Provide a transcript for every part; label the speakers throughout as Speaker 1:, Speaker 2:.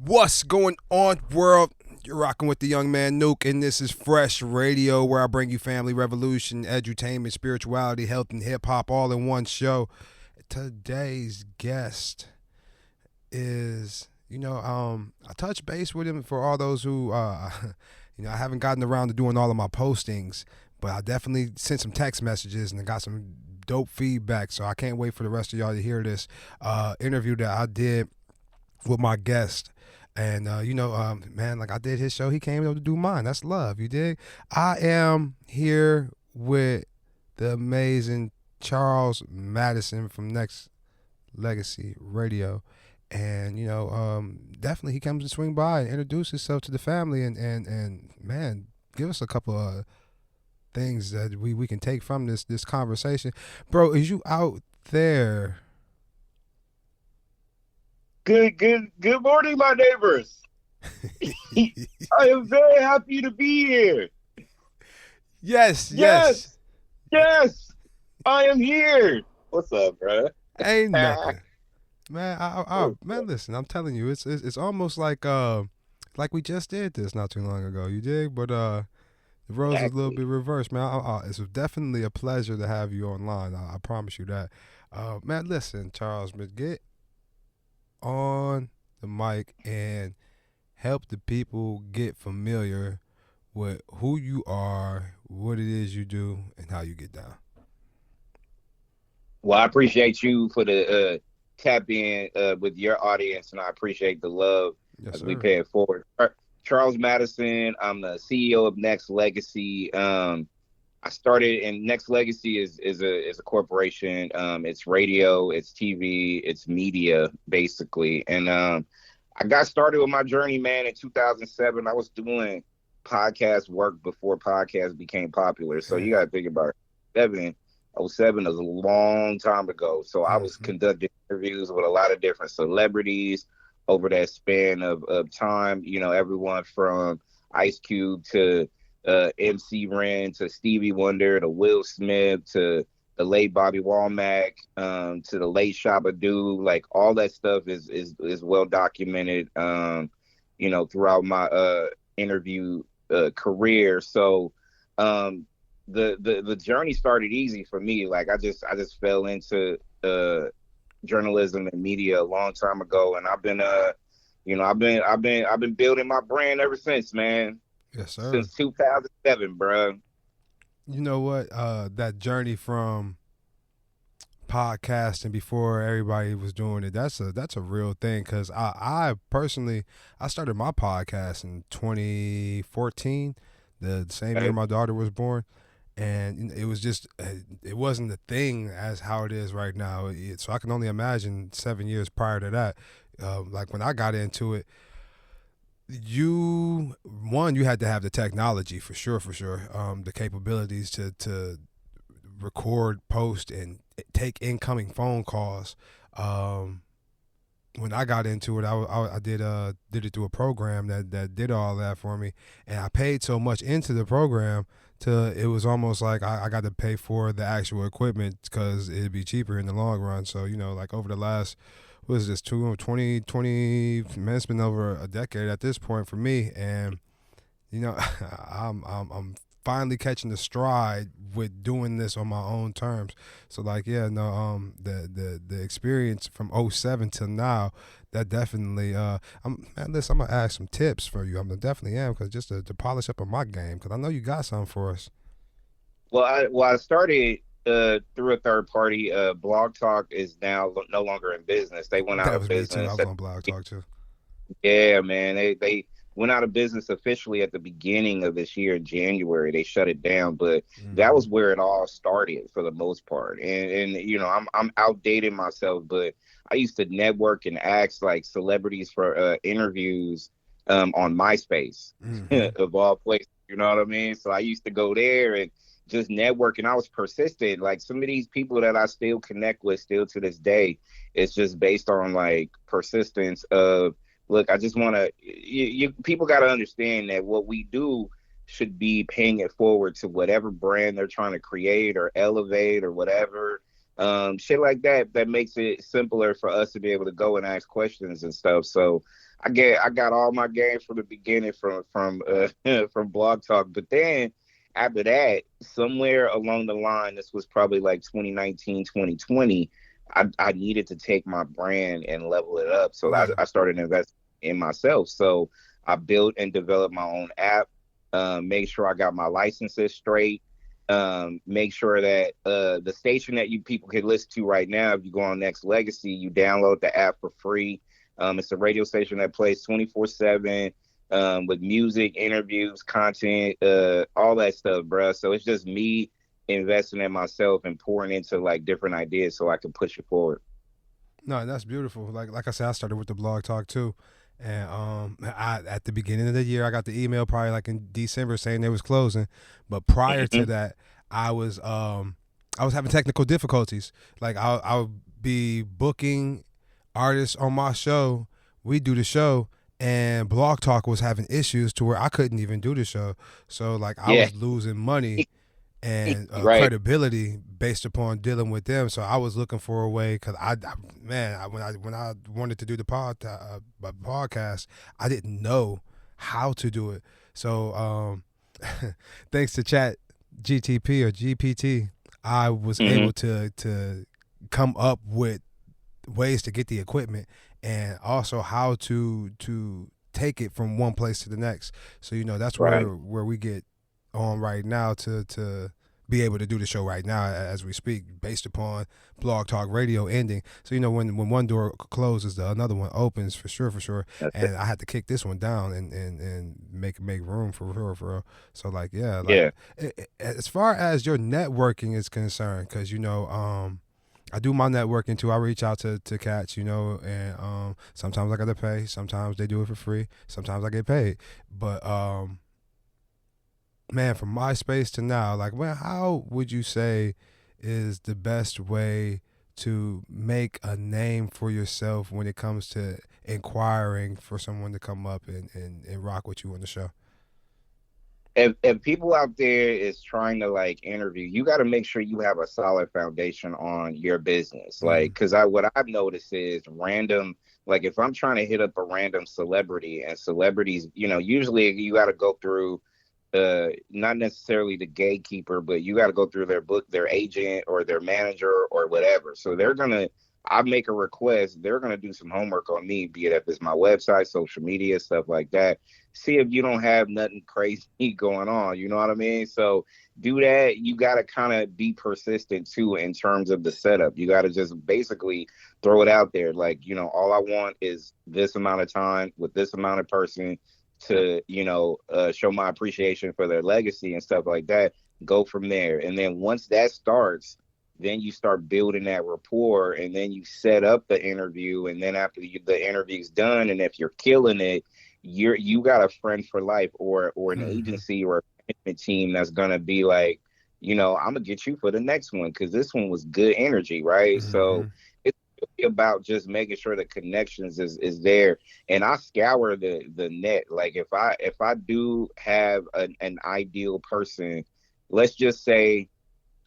Speaker 1: What's going on, world? You're rocking with the young man Nuke, and this is Fresh Radio, where I bring you family revolution, edutainment, spirituality, health, and hip hop all in one show. Today's guest is, I touched base with him for all those who, I haven't gotten around to doing all of my postings, but I definitely sent some text messages and I got some dope feedback. So I can't wait for the rest of y'all to hear this interview that I did with my guest. And man, like I did his show, he came over to do mine. That's love, you dig? I am here with the amazing Charles Madison from Nexxlegacy Radio, and definitely he comes to swing by and introduce himself to the family, and man, give us a couple of things that we can take from this conversation, bro. Is you out there?
Speaker 2: Good morning, my neighbors. I am very happy to be here.
Speaker 1: Yes.
Speaker 2: I am here. What's up, bro?
Speaker 1: Ain't nothing, man. Man, listen, I'm telling you, it's almost like we just did this not too long ago. You dig? But the roles is a little bit reversed, man. It's definitely a pleasure to have you online. I promise you that. Man, listen, Charles, but get on the mic and help the people get familiar with who you are, what it is you do, and how you get down.
Speaker 2: Well, I appreciate you for the tap in with your audience, and I appreciate the love as we pay it forward. Charles Madison, I'm the CEO of Nexxlegacy. I started, and Nexxlegacy is a corporation. It's radio, it's TV, it's media, basically. And I got started with my journey, man, in 2007. I was doing podcast work before podcasts became popular. So you got to think about it. 07 is a long time ago. So I was conducting interviews with a lot of different celebrities over that span of time. You know, everyone from Ice Cube to MC Ren to Stevie Wonder to Will Smith to the late Bobby Womack to the late Shabba-Doo. Like all that stuff is well documented, throughout my interview career. So the journey started easy for me. Like I just fell into journalism and media a long time ago, and I've been I've been building my brand ever since, man.
Speaker 1: Yes, sir.
Speaker 2: Since 2007, bro.
Speaker 1: You know what? That journey from podcasting before everybody was doing it, that's a real thing. Because I personally, I started my podcast in 2014, the same year my daughter was born. And it was just, it wasn't a thing as how it is right now. So I can only imagine 7 years prior to that. Like when I got into it, you had to have the technology for sure, the capabilities to record, post, and take incoming phone calls. When I got into it, I did it through a program that did all that for me, and I paid so much into the program till it was almost like I got to pay for the actual equipment because it'd be cheaper in the long run. So like over the last, what is this, 20, man, it's been over a decade at this point for me, and I'm finally catching the stride with doing this on my own terms. So the experience from '07 till now, that definitely I'm gonna ask some tips for you. I'm definitely am, because just to polish up on my game, because I know you got something for us.
Speaker 2: Well, I started through a third party. Blog Talk is now no longer in business. They went out of business.
Speaker 1: Me too. I was on Blog Talk too.
Speaker 2: Yeah, man. They went out of business officially at the beginning of this year in January. They shut it down, but that was where it all started for the most part. And I'm outdating myself, but I used to network and ask like celebrities for interviews on MySpace of all places. You know what I mean? So I used to go there and just network, and I was persistent. Like some of these people that I still connect with still to this day, it's just based on like persistence of, look, I just want to, people got to understand that what we do should be paying it forward to whatever brand they're trying to create or elevate or whatever. Shit like that makes it simpler for us to be able to go and ask questions and stuff. So I got all my game from the beginning from Blog Talk. But then after that, somewhere along the line, this was probably like 2019, 2020. I needed to take my brand and level it up. So
Speaker 1: Yeah.
Speaker 2: I started investing in myself. So I built and developed my own app, make sure I got my licenses straight, make sure that the station that you people can listen to right now, if you go on Nexxlegacy, you download the app for free. It's a radio station that plays 24/7 with music, interviews, content, all that stuff, bruh. So it's just me investing in myself and pouring into like different ideas so I can push it forward.
Speaker 1: No, that's beautiful. Like I said, I started with the blog talk too, and I at the beginning of the year I got the email probably like in December saying they was closing, but prior to
Speaker 2: Hmm.
Speaker 1: that I was having technical difficulties. Like I'll be booking artists on my show. We do the show. And Blog Talk was having issues to where I couldn't even do the show. So like I
Speaker 2: Yeah,
Speaker 1: was losing money and
Speaker 2: right.
Speaker 1: credibility based upon dealing with them. So I was looking for a way because man, when I wanted to do the podcast, I didn't know how to do it. So thanks to Chat GTP or GPT, I was
Speaker 2: Hmm.
Speaker 1: able to come up with ways to get the equipment and also how to take it from one place to the next. So that's
Speaker 2: Right.
Speaker 1: where we get on right now to be able to do the show right now as we speak, based upon Blog Talk Radio ending. So when one door closes, the another one opens for sure, for sure.
Speaker 2: That's it.
Speaker 1: And I had to kick this one down and make room for real, for real. So like yeah, like
Speaker 2: Yeah.
Speaker 1: as far as your networking is concerned, because I do my networking too. I reach out to cats, and sometimes I gotta pay. Sometimes they do it for free. Sometimes I get paid. But man, from MySpace to now, like, well, how would you say is the best way to make a name for yourself when it comes to inquiring for someone to come up and rock with you on the show?
Speaker 2: If people out there is trying to like interview, you got to make sure you have a solid foundation on your business. Like,
Speaker 1: Mm,
Speaker 2: because I what I've noticed is random. Like, if I'm trying to hit up a random celebrity, and celebrities, usually you got to go through, not necessarily the gatekeeper, but you got to go through their book, their agent or their manager or whatever. So they're gonna. I make a request, they're gonna do some homework on me, be it if it's my website, social media, stuff like that, see if you don't have nothing crazy going on. You know what I mean? So do that. You got to kind of be persistent too in terms of the setup. You got to just basically throw it out there. Like, all I want is this amount of time with this amount of person to, show my appreciation for their legacy and stuff like that. Go from there. And then once that starts, then you start building that rapport and then you set up the interview. And then after the interview's done, and if you're killing it, you got a friend for life or an
Speaker 1: mm-hmm,
Speaker 2: agency or a management team that's gonna be like, I'm gonna get you for the next one because this one was good energy, right?
Speaker 1: mm-hmm,
Speaker 2: So it's really about just making sure the connections is there. And I scour the net. Like if I do have an ideal person, let's just say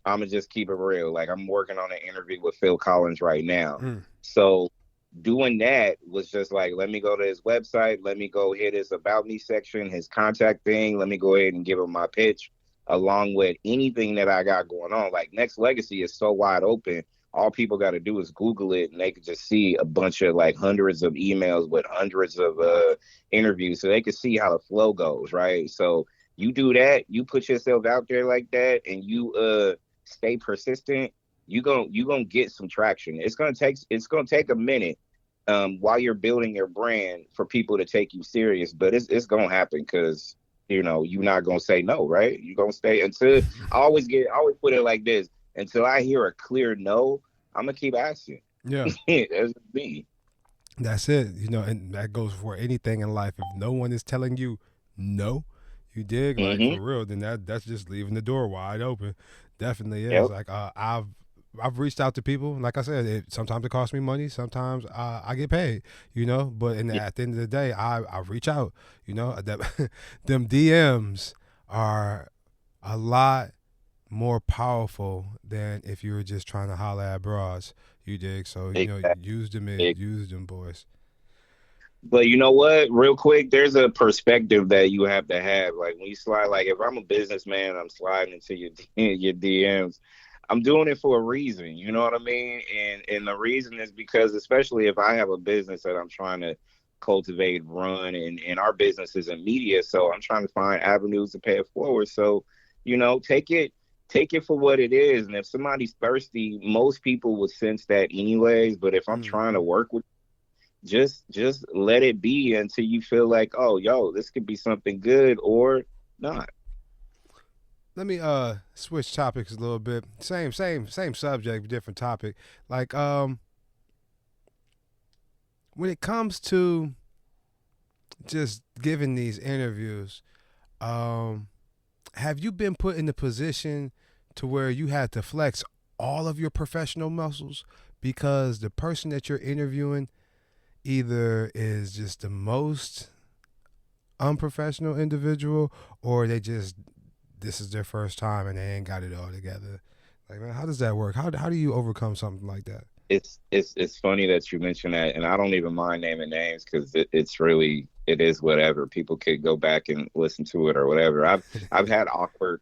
Speaker 2: I'm gonna just keep it real. Like I'm working on an interview with Phil Collins right now.
Speaker 1: mm,
Speaker 2: So doing that was just like, let me go to his website, let me go hit his about me section, his contact thing, let me go ahead and give him my pitch along with anything that I got going on. Like Nexxlegacy is so wide open. All people got to do is Google it and they could just see a bunch of like hundreds of emails with hundreds of interviews so they could see how the flow goes, right? So you do that, you put yourself out there like that and you stay persistent, you gonna get some traction. It's gonna take a minute while you're building your brand for people to take you serious, but it's gonna happen because you're not gonna say no, right? You're gonna stay until I always put it like this: until I hear a clear no, I'm gonna keep asking.
Speaker 1: yeah.
Speaker 2: That's me.
Speaker 1: That's it, and that goes for anything in life. If no one is telling you no, you dig, like
Speaker 2: Hmm.
Speaker 1: for real, then that's just leaving the door wide open. Definitely is.
Speaker 2: Yep.
Speaker 1: Like I've reached out to people. Like I said, sometimes it costs me money. Sometimes I get paid. But
Speaker 2: Yeah.
Speaker 1: at the end of the day, I reach out. Them DMs are a lot more powerful than if you were just trying to holler at bras. You dig? So
Speaker 2: Exactly.
Speaker 1: use them boys.
Speaker 2: But you know what? Real quick, there's a perspective that you have to have. Like when you slide, like if I'm a businessman, I'm sliding into your your DMs. I'm doing it for a reason. You know what I mean? And the reason is because, especially if I have a business that I'm trying to cultivate, run, and our business is in media, so I'm trying to find avenues to pay it forward. So, take it for what it is. And if somebody's thirsty, most people would sense that anyways. But if I'm trying to work with, just let it be until you feel like, oh, yo, this could be something good or not.
Speaker 1: Let me switch topics a little bit. Same subject, different topic. Like when it comes to just giving these interviews, have you been put in the position to where you had to flex all of your professional muscles because the person that you're interviewing either is just the most unprofessional individual, or they just, this is their first time and they ain't got it all together? Like, man, how does that work? How do you overcome something like that?
Speaker 2: It's funny that you mentioned that, and I don't even mind naming names because it's really, it is whatever. People could go back and listen to it or whatever. I've had awkward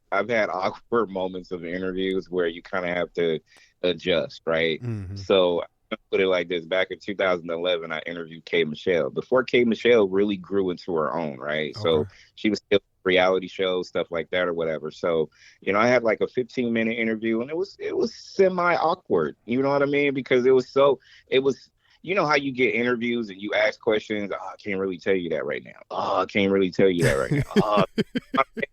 Speaker 2: moments of interviews where you kind of have to adjust, right?
Speaker 1: Mm-hmm.
Speaker 2: So I put it like this: back in 2011, I interviewed K Michelle before K Michelle really grew into her own, right?
Speaker 1: Okay.
Speaker 2: So she was still reality shows, stuff like that or whatever. So I had like a 15-minute interview, and it was semi awkward. You know what I mean? Because it was how you get interviews and you ask questions. Oh, I can't really tell you that right now. Oh, I can't really tell you that right now. Oh,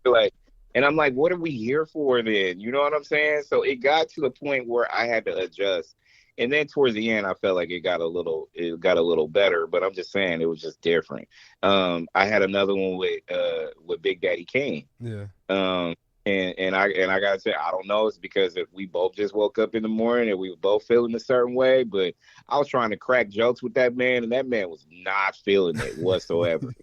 Speaker 2: like, and I'm like, what are we here for then? You know what I'm saying? So it got to the point where I had to adjust. And then towards the end, I felt like it got a little better, but I'm just saying it was just different. I had another one with Big Daddy Kane.
Speaker 1: Yeah.
Speaker 2: And I gotta say, I don't know. It's because if we both just woke up in the morning and we were both feeling a certain way, but I was trying to crack jokes with that man, and that man was not feeling it whatsoever.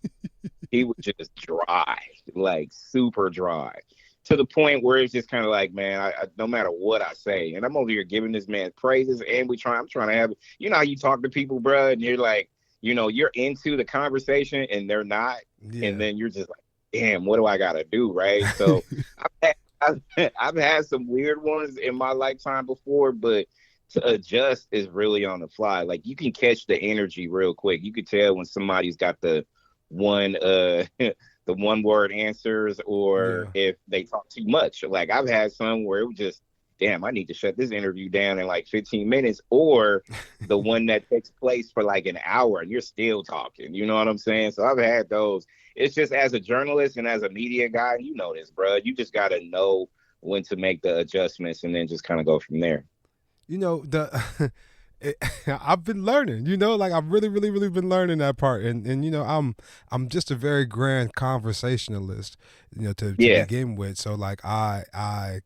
Speaker 2: He was just dry, like super dry, to the point where it's just kind of like, man, I no matter what I say, and I'm over here giving this man praises, and I'm trying to have, how you talk to people, bro, and you're like, you're into the conversation and they're not,
Speaker 1: Yeah.
Speaker 2: and then you're just like, damn, what do I gotta do, right? So I've had some weird ones in my lifetime before, but to adjust is really on the fly. Like you can catch the energy real quick. You could tell when somebody's got the one the one word answers, or
Speaker 1: Yeah.
Speaker 2: if they talk too much. Like I've had some where it was just, damn, I need to shut this interview down in like 15 minutes, or the one that takes place for like an hour and you're still talking. You know what I'm saying? So I've had those. It's just, as a journalist and as a media guy, you know this, bro. You just got to know when to make the adjustments and then just kind of go from there.
Speaker 1: I've been learning, like I've really been learning that part, and I'm just a very grand conversationalist, to
Speaker 2: Yeah.
Speaker 1: begin with. So like I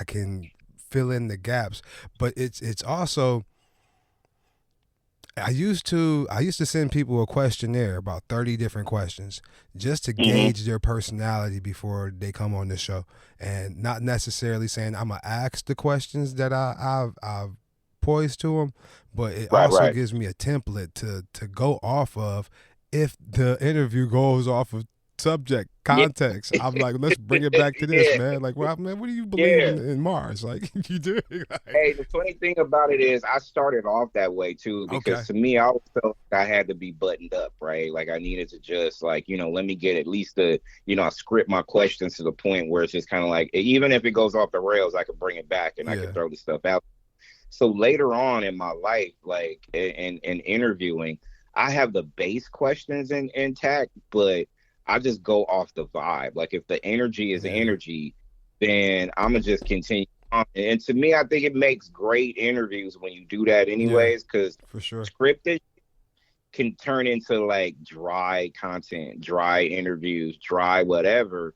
Speaker 1: can fill in the gaps, but it's also, I used to send people a questionnaire, about 30 different questions, just to
Speaker 2: Hmm.
Speaker 1: gauge their personality before they come on the show, and not necessarily saying I'm gonna ask the questions that I've poised to them, but it
Speaker 2: Right,
Speaker 1: also
Speaker 2: right.
Speaker 1: gives me a template to go off of if the interview goes off of subject
Speaker 2: Yeah.
Speaker 1: context. I'm like, let's bring it back to this,
Speaker 2: Yeah.
Speaker 1: man. Like, well, man, what do you believe
Speaker 2: Yeah.
Speaker 1: in Mars? Like, you do. Like,
Speaker 2: Hey, the funny thing about it is I started off that way too, because
Speaker 1: okay,
Speaker 2: to me, I always felt like I had to be buttoned up, right? Like I needed to just like, let me get at least I script my questions to the point where it's just kind of like, even if it goes off the rails, I could bring it back and I could
Speaker 1: yeah,
Speaker 2: throw the stuff out. So later on in my life, like in interviewing, I have the base questions intact, but I just go off the vibe. Like if the energy is
Speaker 1: yeah,
Speaker 2: energy, then I'm gonna just continue on. And to me, I think it makes great interviews when you do that,
Speaker 1: yeah,
Speaker 2: anyways, because
Speaker 1: for sure.
Speaker 2: scripted can turn into like dry content, dry interviews, dry whatever,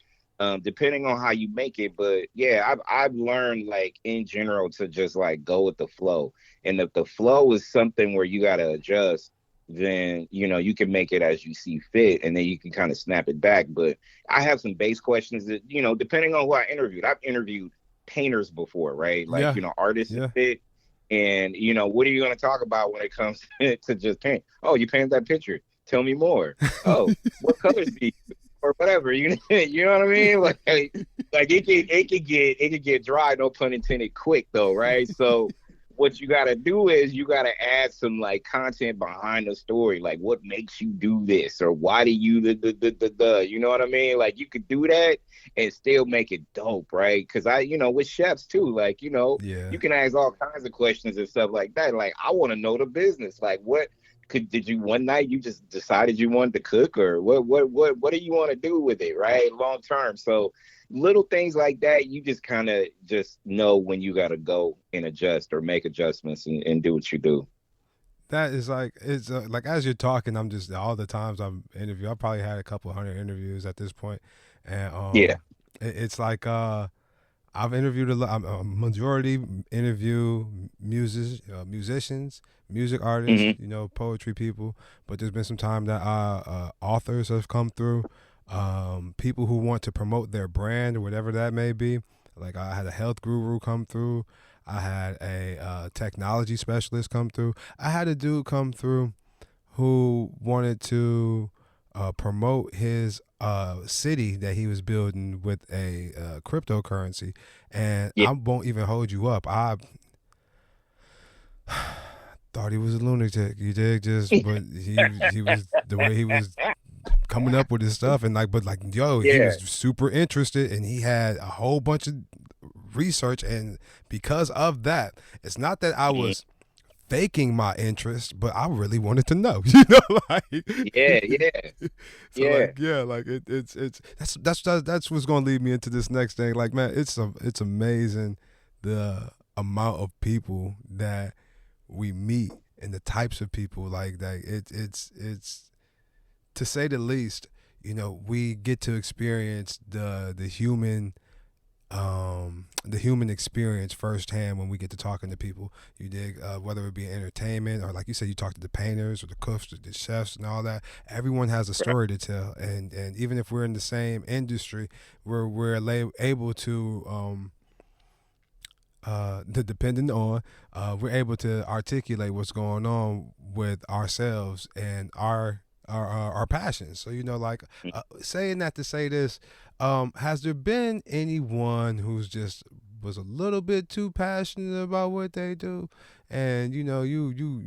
Speaker 2: depending on how you make it. But yeah, I've learned like in general to just like go with the flow. And if the flow is something where you gotta adjust, then you can make it as you see fit, and then you can kind of snap it back. But I have some base questions that, depending on who I interviewed. I've interviewed painters before, right? Like,
Speaker 1: Yeah,
Speaker 2: artists and
Speaker 1: yeah.
Speaker 2: shit. And what are you going to talk about when it comes to just paint? Oh, you painted that picture. Tell me more. Oh, what colors do you use? Or whatever. You know what I mean? Like it could get dry, no pun intended, quick though, right? So what you gotta do is you gotta add some like content behind the story, like what makes you do this, or why do you the you know what I mean? Like you could do that and still make it dope, right? Because with chefs too, like
Speaker 1: Yeah.
Speaker 2: you can ask all kinds of questions and stuff like that. Like I want to know the business, like what did you one night you just decided you wanted to cook, or what do you want to do with it, right, long term? So little things like that, you just kind of just know when you got to go and adjust or make adjustments and do what you do.
Speaker 1: That is like, it's like, as you're talking, I'm just, all the times I've interviewed, I probably had a couple hundred interviews at this point, and
Speaker 2: Yeah.
Speaker 1: it's like I've interviewed a majority interview musicians, music artists,
Speaker 2: Hmm.
Speaker 1: poetry people. But there's been some time that authors have come through, people who want to promote their brand or whatever that may be. Like I had a health guru come through. I had a technology specialist come through. I had a dude come through who wanted to promote his city that he was building with a cryptocurrency, and
Speaker 2: Yeah.
Speaker 1: I won't even hold you up. I thought he was a lunatic. You dig? But he was, the way he was coming up with his stuff, and like, but like, yo, he
Speaker 2: Yeah.
Speaker 1: was super interested, and he had a whole bunch of research, and because of that, it's not that I
Speaker 2: Mhm.
Speaker 1: was faking my interest, but I really wanted to know, like.
Speaker 2: Yeah. Yeah.
Speaker 1: So
Speaker 2: Yeah.
Speaker 1: like, yeah, like it's that's what's gonna lead me into this next thing. Like, man, it's amazing the amount of people that we meet and the types of people like that. It's to say the least. We get to experience the human experience firsthand when we get to talking to people. You dig? Whether it be entertainment, or like you said, you talk to the painters or the cooks or the chefs and all that. Everyone has a
Speaker 2: Right.
Speaker 1: story to tell, and even if we're in the same industry, we're able to depending on, we're able to articulate what's going on with ourselves and our passions. So like, saying that to say this, has there been anyone who's just was a little bit too passionate about what they do, and you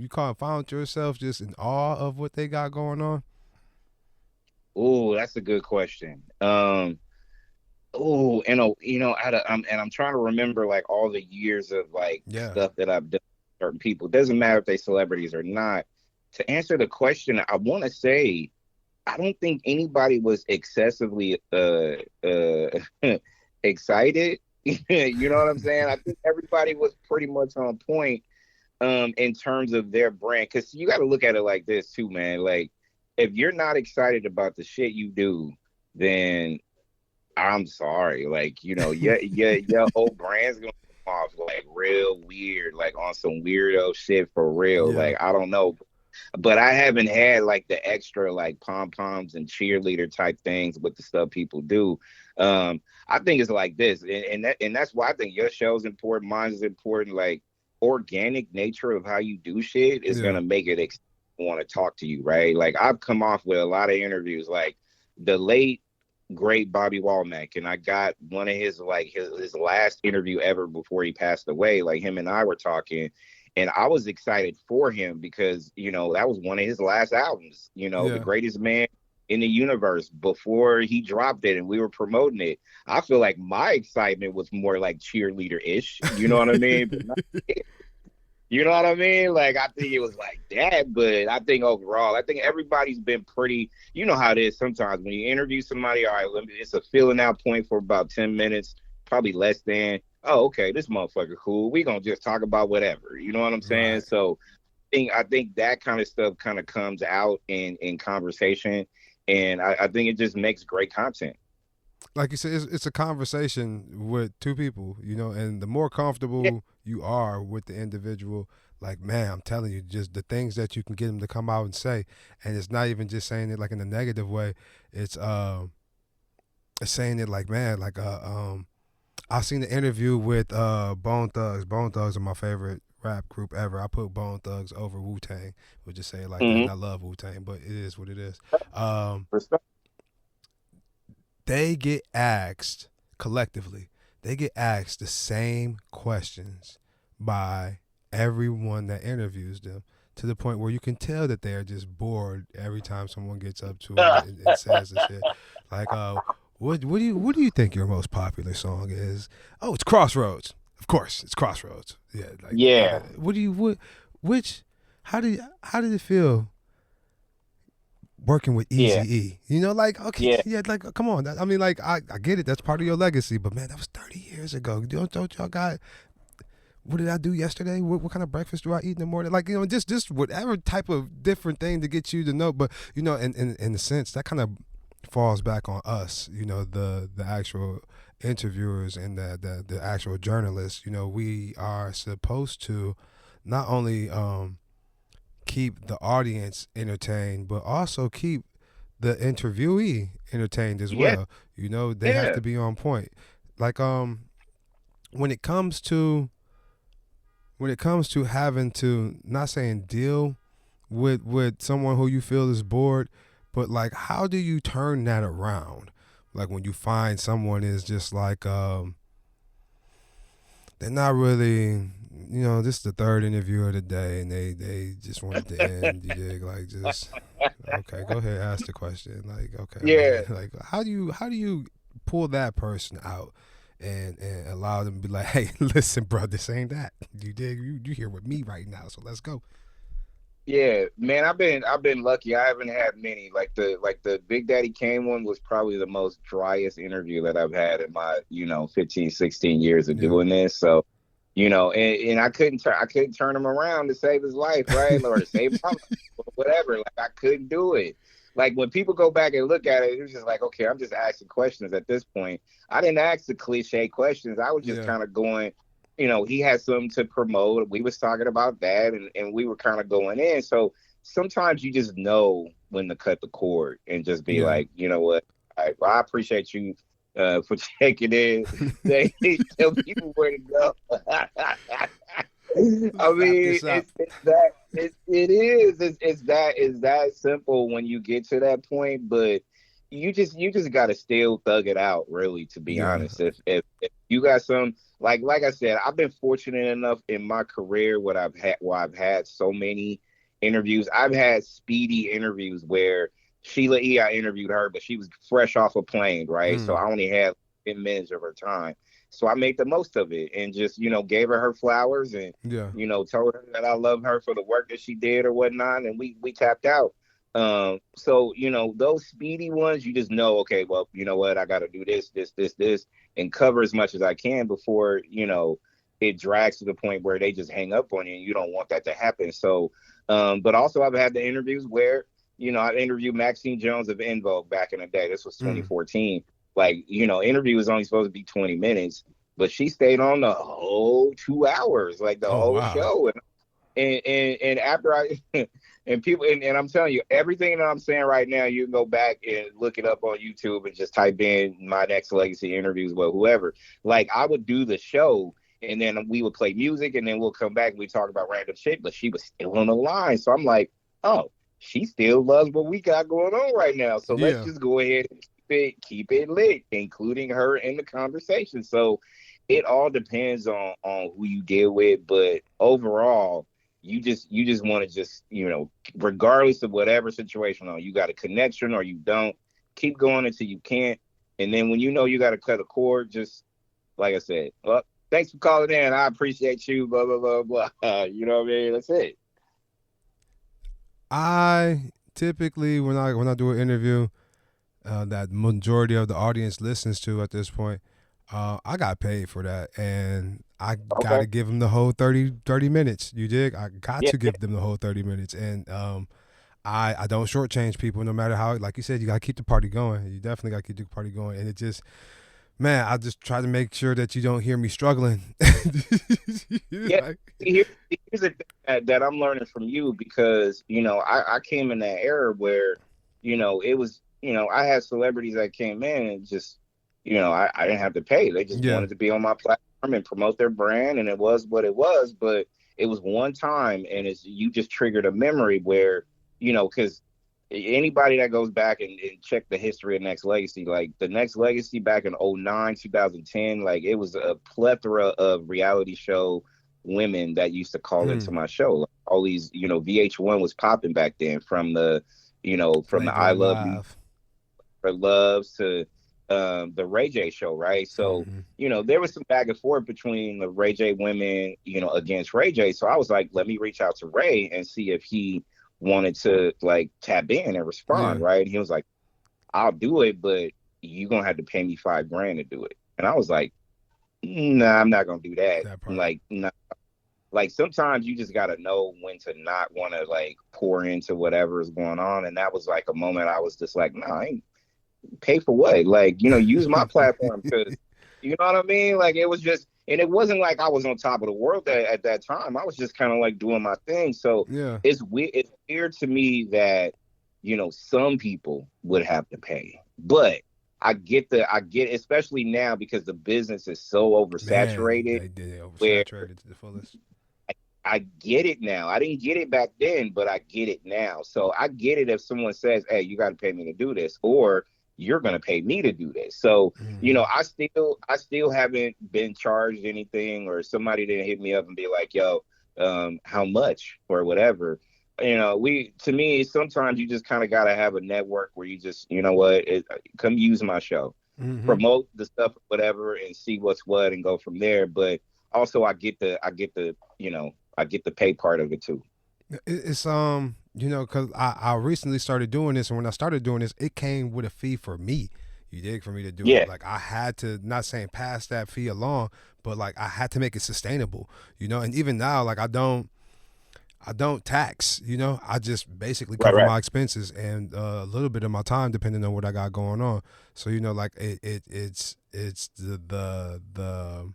Speaker 1: kind of found yourself just in awe of what they got going on?
Speaker 2: Oh, that's a good question. Oh, I'm trying to remember like all the years of like
Speaker 1: Yeah.
Speaker 2: stuff that I've done with certain people. It doesn't matter if they celebrities or not. To answer the question, I want to say I don't think anybody was excessively excited. You know what I'm saying? I think everybody was pretty much on point in terms of their brand, because you got to look at it like this too, man. Like if you're not excited about the shit you do, then I'm sorry. Like, your whole brand's gonna come off like real weird, like on some weirdo shit for real.
Speaker 1: Yeah.
Speaker 2: Like, I don't know. But I haven't had like the extra like pom poms and cheerleader type things with the stuff people do. I think it's like this, and that's why I think your show's important, mine is important. Like organic nature of how you do shit is
Speaker 1: Yeah.
Speaker 2: gonna make it want to talk to you, right? Like I've come off with a lot of interviews, like the late great Bobby Womack, and I got one of his like his last interview ever before he passed away. Like him and I were talking, and I was excited for him because that was one of his last albums. The
Speaker 1: Yeah.
Speaker 2: greatest man in the universe before he dropped it, and we were promoting it. I feel like my excitement was more like cheerleader ish. You know what I mean? But you know what I mean? Like, I think it was like that, but I think overall, I think everybody's been pretty, you know how it is sometimes when you interview somebody, all right, it's a filling out point for about 10 minutes, probably less than, oh, okay, this motherfucker cool. We gonna just talk about whatever. You know what I'm saying?
Speaker 1: Right.
Speaker 2: So I think that kind of stuff kind of comes out in conversation, and I think it just makes great content.
Speaker 1: Like you said, it's a conversation with two people, and the more
Speaker 2: Yeah.
Speaker 1: comfortable you are with the individual, like, man, I'm telling you, just the things that you can get them to come out and say, and it's not even just saying it like in a negative way. It's saying it like, man, like I seen the interview with Bone Thugs. Bone Thugs are my favorite rap group ever. I put Bone Thugs over Wu-Tang. We'll just say it like that.
Speaker 2: Mm-hmm.
Speaker 1: And I love Wu-Tang, but it is what it is.
Speaker 2: Respect.
Speaker 1: They get asked collectively. They get asked the same questions by everyone that interviews them, to the point where you can tell that they're just bored every time someone gets up to them and says the shit. Like, what do you think your most popular song is? Oh, it's Crossroads. Of course, it's Crossroads. Yeah. Like,
Speaker 2: Yeah.
Speaker 1: how did it feel working with
Speaker 2: Yeah.
Speaker 1: Eazy-E? You know, like, okay,
Speaker 2: Yeah.
Speaker 1: like, come on. I mean, like, I get it. That's part of your legacy, but man, that was 30 years ago. Don't y'all got? What did I do yesterday? What kind of breakfast do I eat in the morning? Like, just whatever type of different thing to get you to know. But in a sense, that kind of falls back on us. The actual interviewers and the actual journalists. We are supposed to not only keep the audience entertained, but also keep the interviewee entertained as
Speaker 2: Yeah.
Speaker 1: well. They have to be on point. Like, when it comes to having to, not saying deal with someone who you feel is bored, but like, how do you turn that around? Like, when you find someone is just like, they're not really, this is the third interview of the day, and they just wanted to end. You dig? Like, just okay, go ahead, ask the question. Like, okay,
Speaker 2: Yeah.
Speaker 1: like, how do you pull that person out and allow them to be like, hey, listen, bro, this ain't that. You dig? You here with me right now, so let's go.
Speaker 2: Yeah, man, I've been lucky. I haven't had many. Like the Big Daddy Kane one was probably the most driest interview that I've had in my, 15, 16 years of doing this. So, and I couldn't turn him around to save his life, right? Or to save my life, or whatever. Like, I couldn't do it. Like, when people go back and look at it, it's just like, okay, I'm just asking questions at this point. I didn't ask the cliche questions. I was just kind of going, he had something to promote. We was talking about that, and we were kind of going in. So sometimes you just know when to cut the cord and just be like, you know what? Well, I appreciate you for checking in. They tell people where to go. I mean, it's that simple when you get to that point, but you just got to still thug it out, really, to be honest. If you got some, like I said, I've been fortunate enough in my career where I've had so many interviews. I've had speedy interviews where Sheila E., I interviewed her, but she was fresh off a plane, right? So I only had 10 minutes of her time. So I made the most of it and just, gave her flowers and, told her that I love her for the work that she did or whatnot. And we tapped out. So, those speedy ones, you just know, okay, well, you know what? I got to do this, and cover as much as I can before, it drags to the point where they just hang up on you, and you don't want that to happen. So, but also I've had the interviews where, I interviewed Maxine Jones of En Vogue back in the day. This was 2014. Like, interview was only supposed to be 20 minutes, but she stayed on the whole 2 hours, like the whole show. And after and people, and I'm telling you, everything that I'm saying right now, you can go back and look it up on YouTube and just type in my Nexxlegacy interviews with whoever. Like, I would do the show, and then we would play music, and then we'll come back and we talk about random shit, but she was still on the line. So I'm like, oh, she still loves what we got going on right now. So let's just go ahead and keep it lit, including her in the conversation. So it all depends on who you deal with, but overall, you just want to just, regardless of whatever situation you got a connection or you don't, keep going until you can't. And then when you got to cut a cord, just like I said, well, thanks for calling in. I appreciate you, blah, blah, blah, blah. You know what I mean? That's it.
Speaker 1: I typically, when I do an interview that majority of the audience listens to at this point, I got paid for that, and I got to give them the whole 30 minutes. You dig? I got to give them the whole 30 minutes, and I don't shortchange people, no matter how. Like you said, you got to keep the party going. You definitely got to keep the party going, and it just, man, I just try to make sure that you don't hear me struggling.
Speaker 2: Yeah, here's the thing that I'm learning from you, because I came in that era where it was I had celebrities that came in and just I didn't have to pay. They just wanted to be on my platform and promote their brand, and it was what it was. But it was one time, and you just triggered a memory where, because anybody that goes back and check the history of Nexxlegacy, like the Nexxlegacy back in 2009, 2010, like it was a plethora of reality show women that used to call into my show. Like all these, VH1 was popping back then, from the, from the I Love You for Loves to the Ray J show, right? So, there was some back and forth between the Ray J women, against Ray J. So I was like, let me reach out to Ray and see if he wanted to like tap in and respond, right? And he was like, I'll do it, but you're gonna have to pay me $5,000 to do it. And I was like, nah, I'm not gonna do that. Like, nah. Like sometimes you just gotta know when to not want to like pour into whatever is going on. And that was like a moment I was just like, nah, I ain't pay for what? Like, use my platform to, you know what I mean? Like it was just, and it wasn't like I was on top of the world at that time. I was just kind of like doing my thing. So it's weird to me that, some people would have to pay, but I get, especially now because the business is so oversaturated.
Speaker 1: Man, they did oversaturated to the fullest.
Speaker 2: I get it now. I didn't get it back then, but I get it now. So I get it if someone says, hey, you got to pay me to do this, or you're going to pay me to do this. So, I still haven't been charged anything, or somebody didn't hit me up and be like, yo, how much or whatever. To me, sometimes you just kind of got to have a network where you just, come use my show, promote the stuff, whatever, and see what's what and go from there. But also I get the pay part of it too.
Speaker 1: It's because I recently started doing this, and when I started doing this, it came with a fee for me. You dig? For me to do it. Like I had to, not saying pass that fee along, but like I had to make it sustainable. And even now, like I don't tax. I just basically cover my expenses and a little bit of my time, depending on what I got going on. So like it's the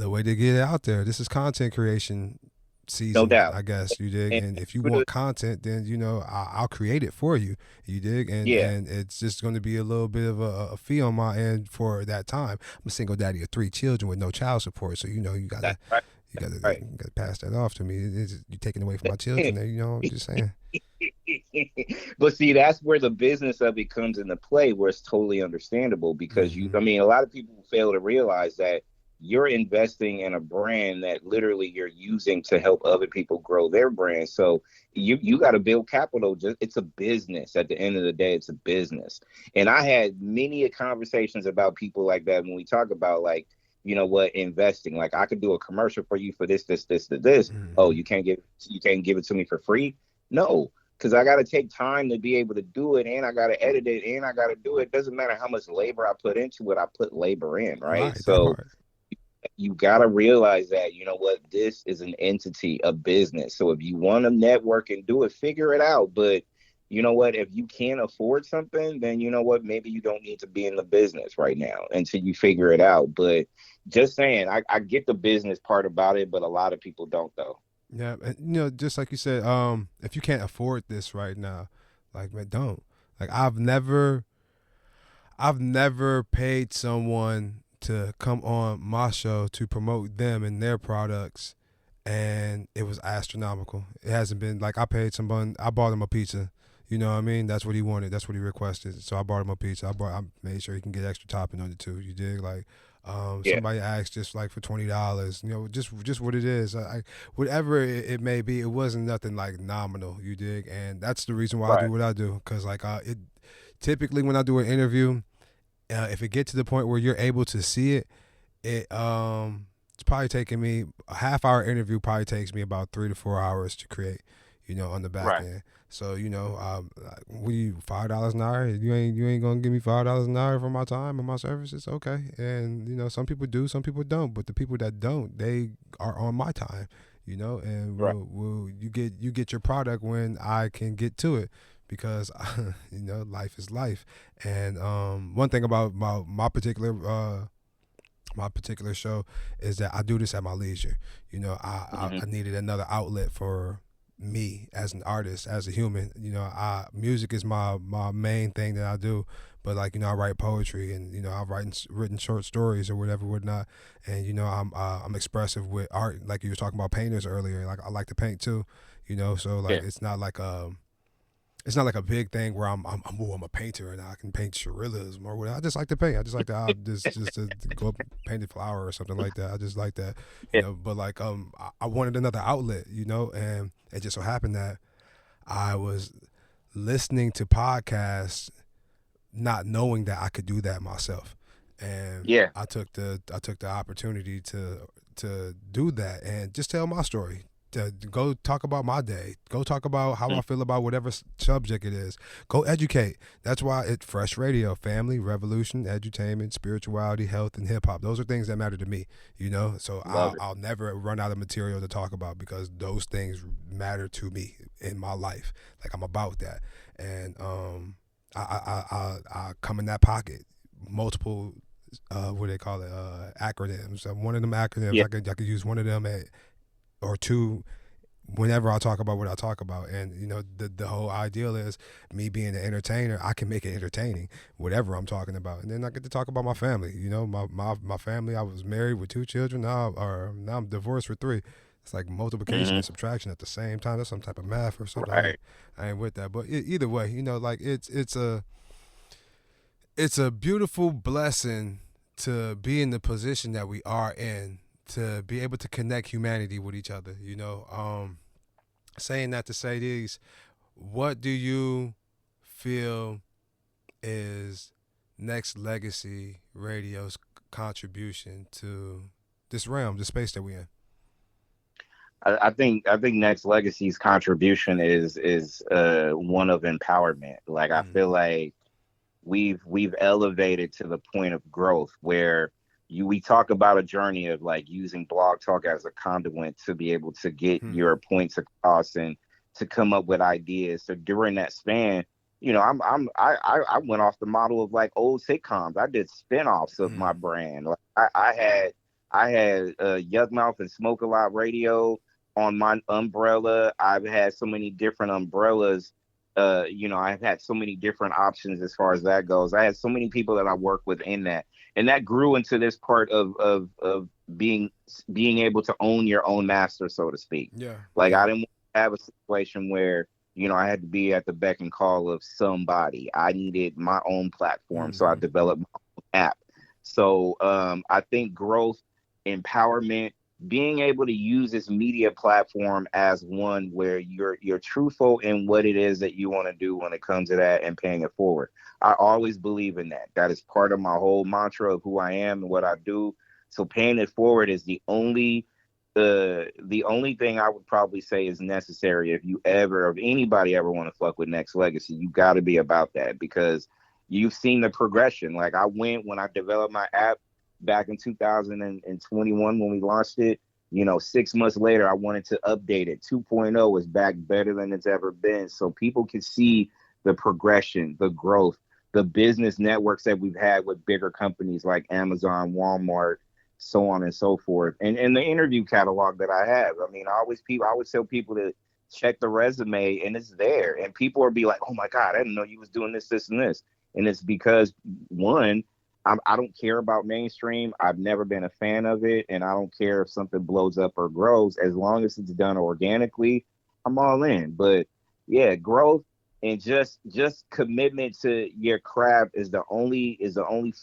Speaker 1: way to get it out there. This is content creation season,
Speaker 2: no doubt.
Speaker 1: I guess. You dig? And if you want content, then I'll create it for you. You dig? And it's just going to be a little bit of a fee on my end for that time. I'm a single daddy of 3 children with no child support, so you gotta you gotta pass that off to me. You're taking away from my children. I'm just saying.
Speaker 2: But see, that's where the business of it comes into play, where it's totally understandable, because a lot of people fail to realize that you're investing in a brand that literally you're using to help other people grow their brand. So you got to build capital. It's a business. At the end of the day, it's a business. And I had many conversations about people like that when we talk about like, investing. Like I could do a commercial for you for this. Oh, you can't give it to me for free? No, because I got to take time to be able to do it, and I got to edit it, and I got to do it. Doesn't matter how much labor I put into it. I put labor in, right? So you got to realize that, this is an entity, a business. So if you want to network and do it, figure it out. But if you can't afford something, then maybe you don't need to be in the business right now until you figure it out. But just saying, I get the business part about it, but a lot of people don't though.
Speaker 1: Yeah. And, just like you said, if you can't afford this right now, like, man, don't. Like I've never paid someone to come on my show to promote them and their products, and it was astronomical. It hasn't been like I paid someone. I bought him a pizza. You know what I mean? That's what he wanted. That's what he requested. So I bought him a pizza. I made sure he can get extra topping on it too. You dig? Like, somebody asked just like for $20. Just what it is. Whatever it may be, it wasn't nothing like nominal. You dig? And that's the reason why I do what I do. Because like it typically when I do an interview, if it gets to the point where you're able to see it, it's probably taking me a half-hour interview. Probably takes me about 3 to 4 hours to create. On the back end. So what do you $5 an hour? You ain't gonna give me $5 an hour for my time and my services, okay? And some people do, some people don't. But the people that don't, they are on my time. And you get your product when I can get to it. Because life is life. And one thing about my particular show is that I do this at my leisure. I needed another outlet for me as an artist, as a human. Music is my main thing that I do, but like, I write poetry, and I've written short stories or whatnot, and I'm expressive with art. Like you were talking about painters earlier. Like I like to paint too, So like
Speaker 2: Yeah.
Speaker 1: it's not like a big thing where I'm a painter and I can paint surrealism or whatever. I just like to paint. I just like to just to go up and paint a flower or something like that. I just like that,
Speaker 2: Yeah.
Speaker 1: But like I wanted another outlet, and it just so happened that I was listening to podcasts, not knowing that I could do that myself, and
Speaker 2: Yeah.
Speaker 1: I took the opportunity to do that and just tell my story. To go talk about my day, go talk about how I feel about whatever subject it is, go educate. That's why it's Fresh Radio: family, revolution, edutainment, spirituality, health, and hip hop. Those are things that matter to me, So
Speaker 2: Love it.
Speaker 1: I'll never run out of material to talk about because those things matter to me in my life. Like I'm about that, and I come in that pocket. Multiple, what do they call it? Acronyms. One of them acronyms,
Speaker 2: Yeah.
Speaker 1: I could use one of them or two whenever I talk about what I talk about. And the whole ideal is me being an entertainer. I can make it entertaining, whatever I'm talking about. And then I get to talk about my family. My family. I was married with 2 children. Now I'm divorced for 3. It's like multiplication and subtraction at the same time. That's some type of math or something.
Speaker 2: Right.
Speaker 1: I ain't with that. But either way, like it's a beautiful blessing to be in the position that we are in, to be able to connect humanity with each other. Saying that to say these, what do you feel is Nexxlegacy Radio's contribution to this realm, the space that we're in?
Speaker 2: I think Nexxlegacy's contribution is one of empowerment. Like I feel like we've elevated to the point of growth where we talk about a journey of like using Blog Talk as a conduit to be able to get your points across and to come up with ideas. So during that span, I went off the model of like old sitcoms. I did spinoffs of my brand. Like I had Yug Mouth and Smoke a Lot Radio on my umbrella. I've had so many different umbrellas. I've had so many different options as far as that goes. I had so many people that I work with in that, and that grew into this part of being able to own your own master, so to speak.
Speaker 1: Yeah.
Speaker 2: Like I didn't want to have a situation where I had to be at the beck and call of somebody. I needed my own platform, so I developed my own app. So I think growth, empowerment, being able to use this media platform as one where you're truthful in what it is that you want to do when it comes to that and paying it forward. I always believe in that. That is part of my whole mantra of who I am and what I do. So paying it forward is the only thing I would probably say is necessary if anybody ever want to fuck with Nexxlegacy. You got to be about that because you've seen the progression. Like when I developed my app back in 2021 when we launched it, 6 months later, I wanted to update it. 2.0 is back better than it's ever been. So people can see the progression, the growth, the business networks that we've had with bigger companies like Amazon, Walmart, so on and so forth. And the interview catalog that I have. I mean, I always tell people to check the resume and it's there. And people will be like, oh my God, I didn't know you was doing this, this, and this. And it's because one, I don't care about mainstream. I've never been a fan of it. And I don't care if something blows up or grows. As long as it's done organically, I'm all in. But yeah, growth and just commitment to your craft is the only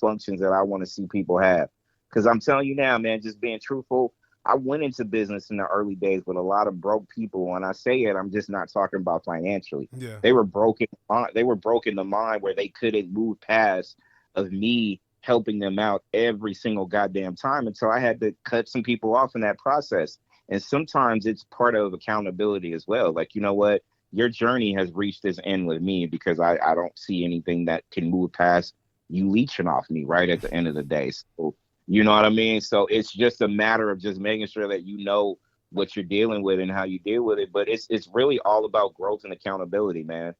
Speaker 2: functions that I want to see people have. Because I'm telling you now, man, just being truthful, I went into business in the early days with a lot of broke people. When I say it, I'm just not talking about financially.
Speaker 1: Yeah.
Speaker 2: They were broken. They were broken the mind where they couldn't move past of me helping them out every single goddamn time until I had to cut some people off in that process. And sometimes it's part of accountability as well. Like, you know what? Your journey has reached this end with me because I don't see anything that can move past you leeching off me right at the end of the day. So, you know what I mean? So it's just a matter of just making sure that you know what you're dealing with and how you deal with it. But it's really all about growth and accountability, man.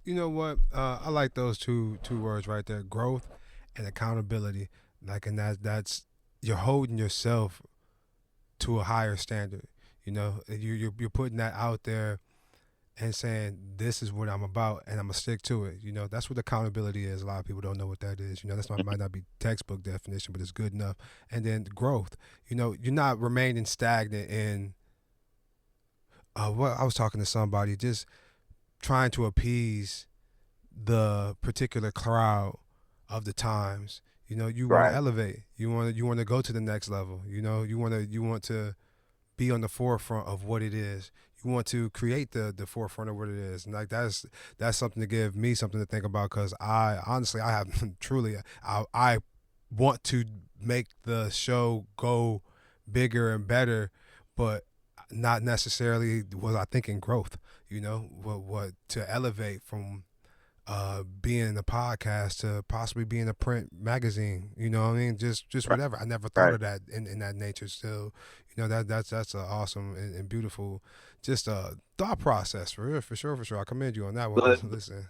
Speaker 1: You know what? I like those two words right there: growth and accountability. Like, and that's you're holding yourself to a higher standard. You're putting that out there, and saying this is what I'm about and I'm gonna stick to it. You know, that's what accountability is. A lot of people don't know what that is. You know, that's not might not be textbook definition, but it's good enough. And then growth. You know, you're not remaining stagnant in. What I was talking to somebody, just trying to appease the particular crowd of the times. You know, you want to
Speaker 2: Right.
Speaker 1: elevate. You want to go to the next level. You know, you want to be on the forefront of what it is. You want to create the forefront of what it is. And like that's something to give me something to think about, because I honestly I have truly I want to make the show go bigger and better, but not necessarily was I thinking growth. You know, what to elevate from being a podcast to possibly being a print magazine. You know what I mean? Just
Speaker 2: Right.
Speaker 1: whatever. I never thought
Speaker 2: Right.
Speaker 1: of that in that nature. Still, you know, that's an awesome and beautiful just thought process for real, for sure, for sure. I commend you on that one.
Speaker 2: But
Speaker 1: Listen.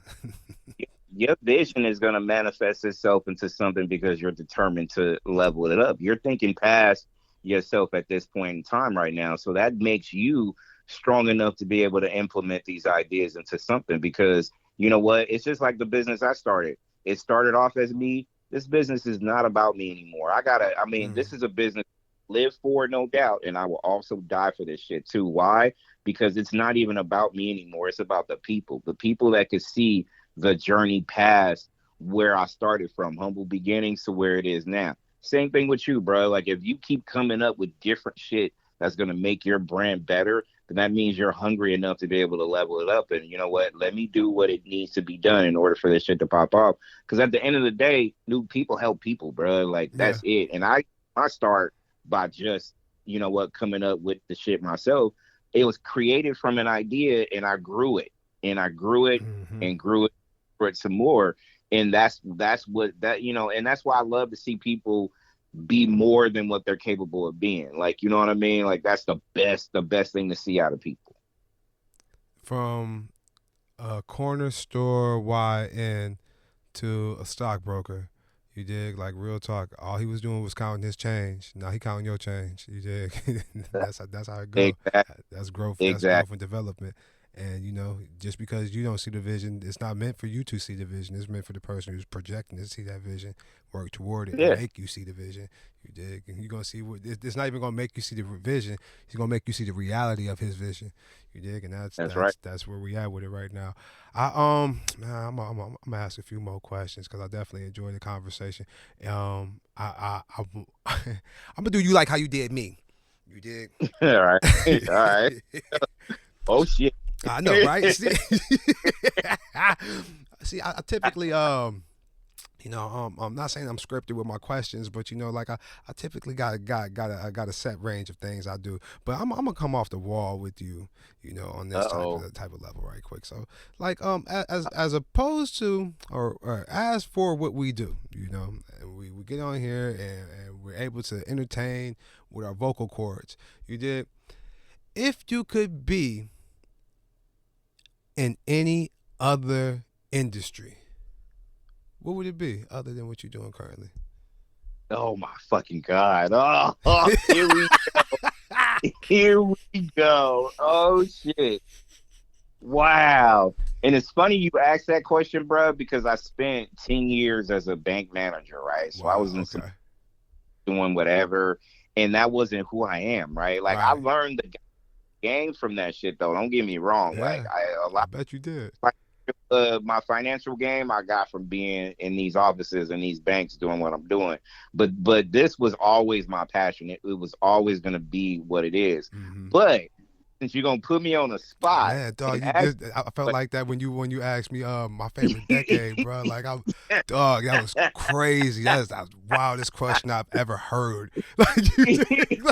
Speaker 2: your vision is going to manifest itself into something because you're determined to level it up. You're thinking past yourself at this point in time right now. So that makes you strong enough to be able to implement these ideas into something, because you know what? It's just like the business I started. It started off as me. This business is not about me anymore. I mean,
Speaker 1: Mm,
Speaker 2: this is a business I live for, no doubt. And I will also die for this shit too. Why? Because it's not even about me anymore. It's about the people that could see the journey past where I started from, humble beginnings to where it is now. Same thing with you, bro. Like if you keep coming up with different shit that's gonna make your brand better, then that means you're hungry enough to be able to level it up. And you know what? Let me do what it needs to be done in order for this shit to pop off. Because at the end of the day, new people help people, bro. Like
Speaker 1: yeah.
Speaker 2: that's it. And I start by just, you know what, coming up with the shit myself. It was created from an idea, and I grew it, and I grew it,
Speaker 1: Mm-hmm.
Speaker 2: and grew it, grew it some more. And that's what that, you know, and that's why I love to see people be more than what they're capable of being. Like, you know what I mean? Like that's the best thing to see out of people.
Speaker 1: From a corner store YN to a stockbroker. You dig? Like real talk. All he was doing was counting his change. Now he counting your change. You dig? That's how it go.
Speaker 2: Exactly.
Speaker 1: That's growth. That's growth
Speaker 2: Exactly.
Speaker 1: and development. And you know, just because you don't see the vision, it's not meant for you to see the vision. It's meant for the person who's projecting to see that vision, work toward it, and
Speaker 2: Yeah,
Speaker 1: make you see the vision. You dig? And you're gonna see what. It's not even gonna make you see the vision. He's gonna make you see the reality of his vision. You dig? And that's
Speaker 2: that's right.
Speaker 1: that's that's where we at with it right now. Man, I'm gonna ask a few more questions because I definitely enjoyed the conversation. I'm gonna do you like how you did me. You did.
Speaker 2: All right. All right. Oh shit.
Speaker 1: I know, right? See, I typically you know, I'm not saying I'm scripted with my questions, but you know, like I typically got a set range of things I do. But I'm gonna come off the wall with you, you know, on this
Speaker 2: Uh-oh.
Speaker 1: type of level right quick. So, like as opposed to or as for what we do, you know, and we get on here and we're able to entertain with our vocal cords. You did. If you could be in any other industry, what would it be other than what you're doing currently?
Speaker 2: Oh my fucking God. Oh, here we go. Oh shit. Wow. And it's funny you asked that question, bro, because I spent 10 years as a bank manager, right? So I was
Speaker 1: Wow.
Speaker 2: in some
Speaker 1: Okay.
Speaker 2: doing whatever, and that wasn't who I am, right? Like I
Speaker 1: Right.
Speaker 2: learned the game from that shit though. Don't get me wrong. Like
Speaker 1: Yeah.
Speaker 2: I a
Speaker 1: I
Speaker 2: lot
Speaker 1: bet you did.
Speaker 2: my financial game I got from being in these offices and these banks doing what I'm doing. But this was always my passion. It was always gonna be what it is.
Speaker 1: Mm-hmm.
Speaker 2: But since you're gonna put me on the spot
Speaker 1: Man,
Speaker 2: and
Speaker 1: dog, you
Speaker 2: ask
Speaker 1: did. I felt
Speaker 2: what
Speaker 1: like that when you asked me my favorite decade, bro. Like I'm, dog, that was crazy. That's the wildest question I've ever heard. Like you did,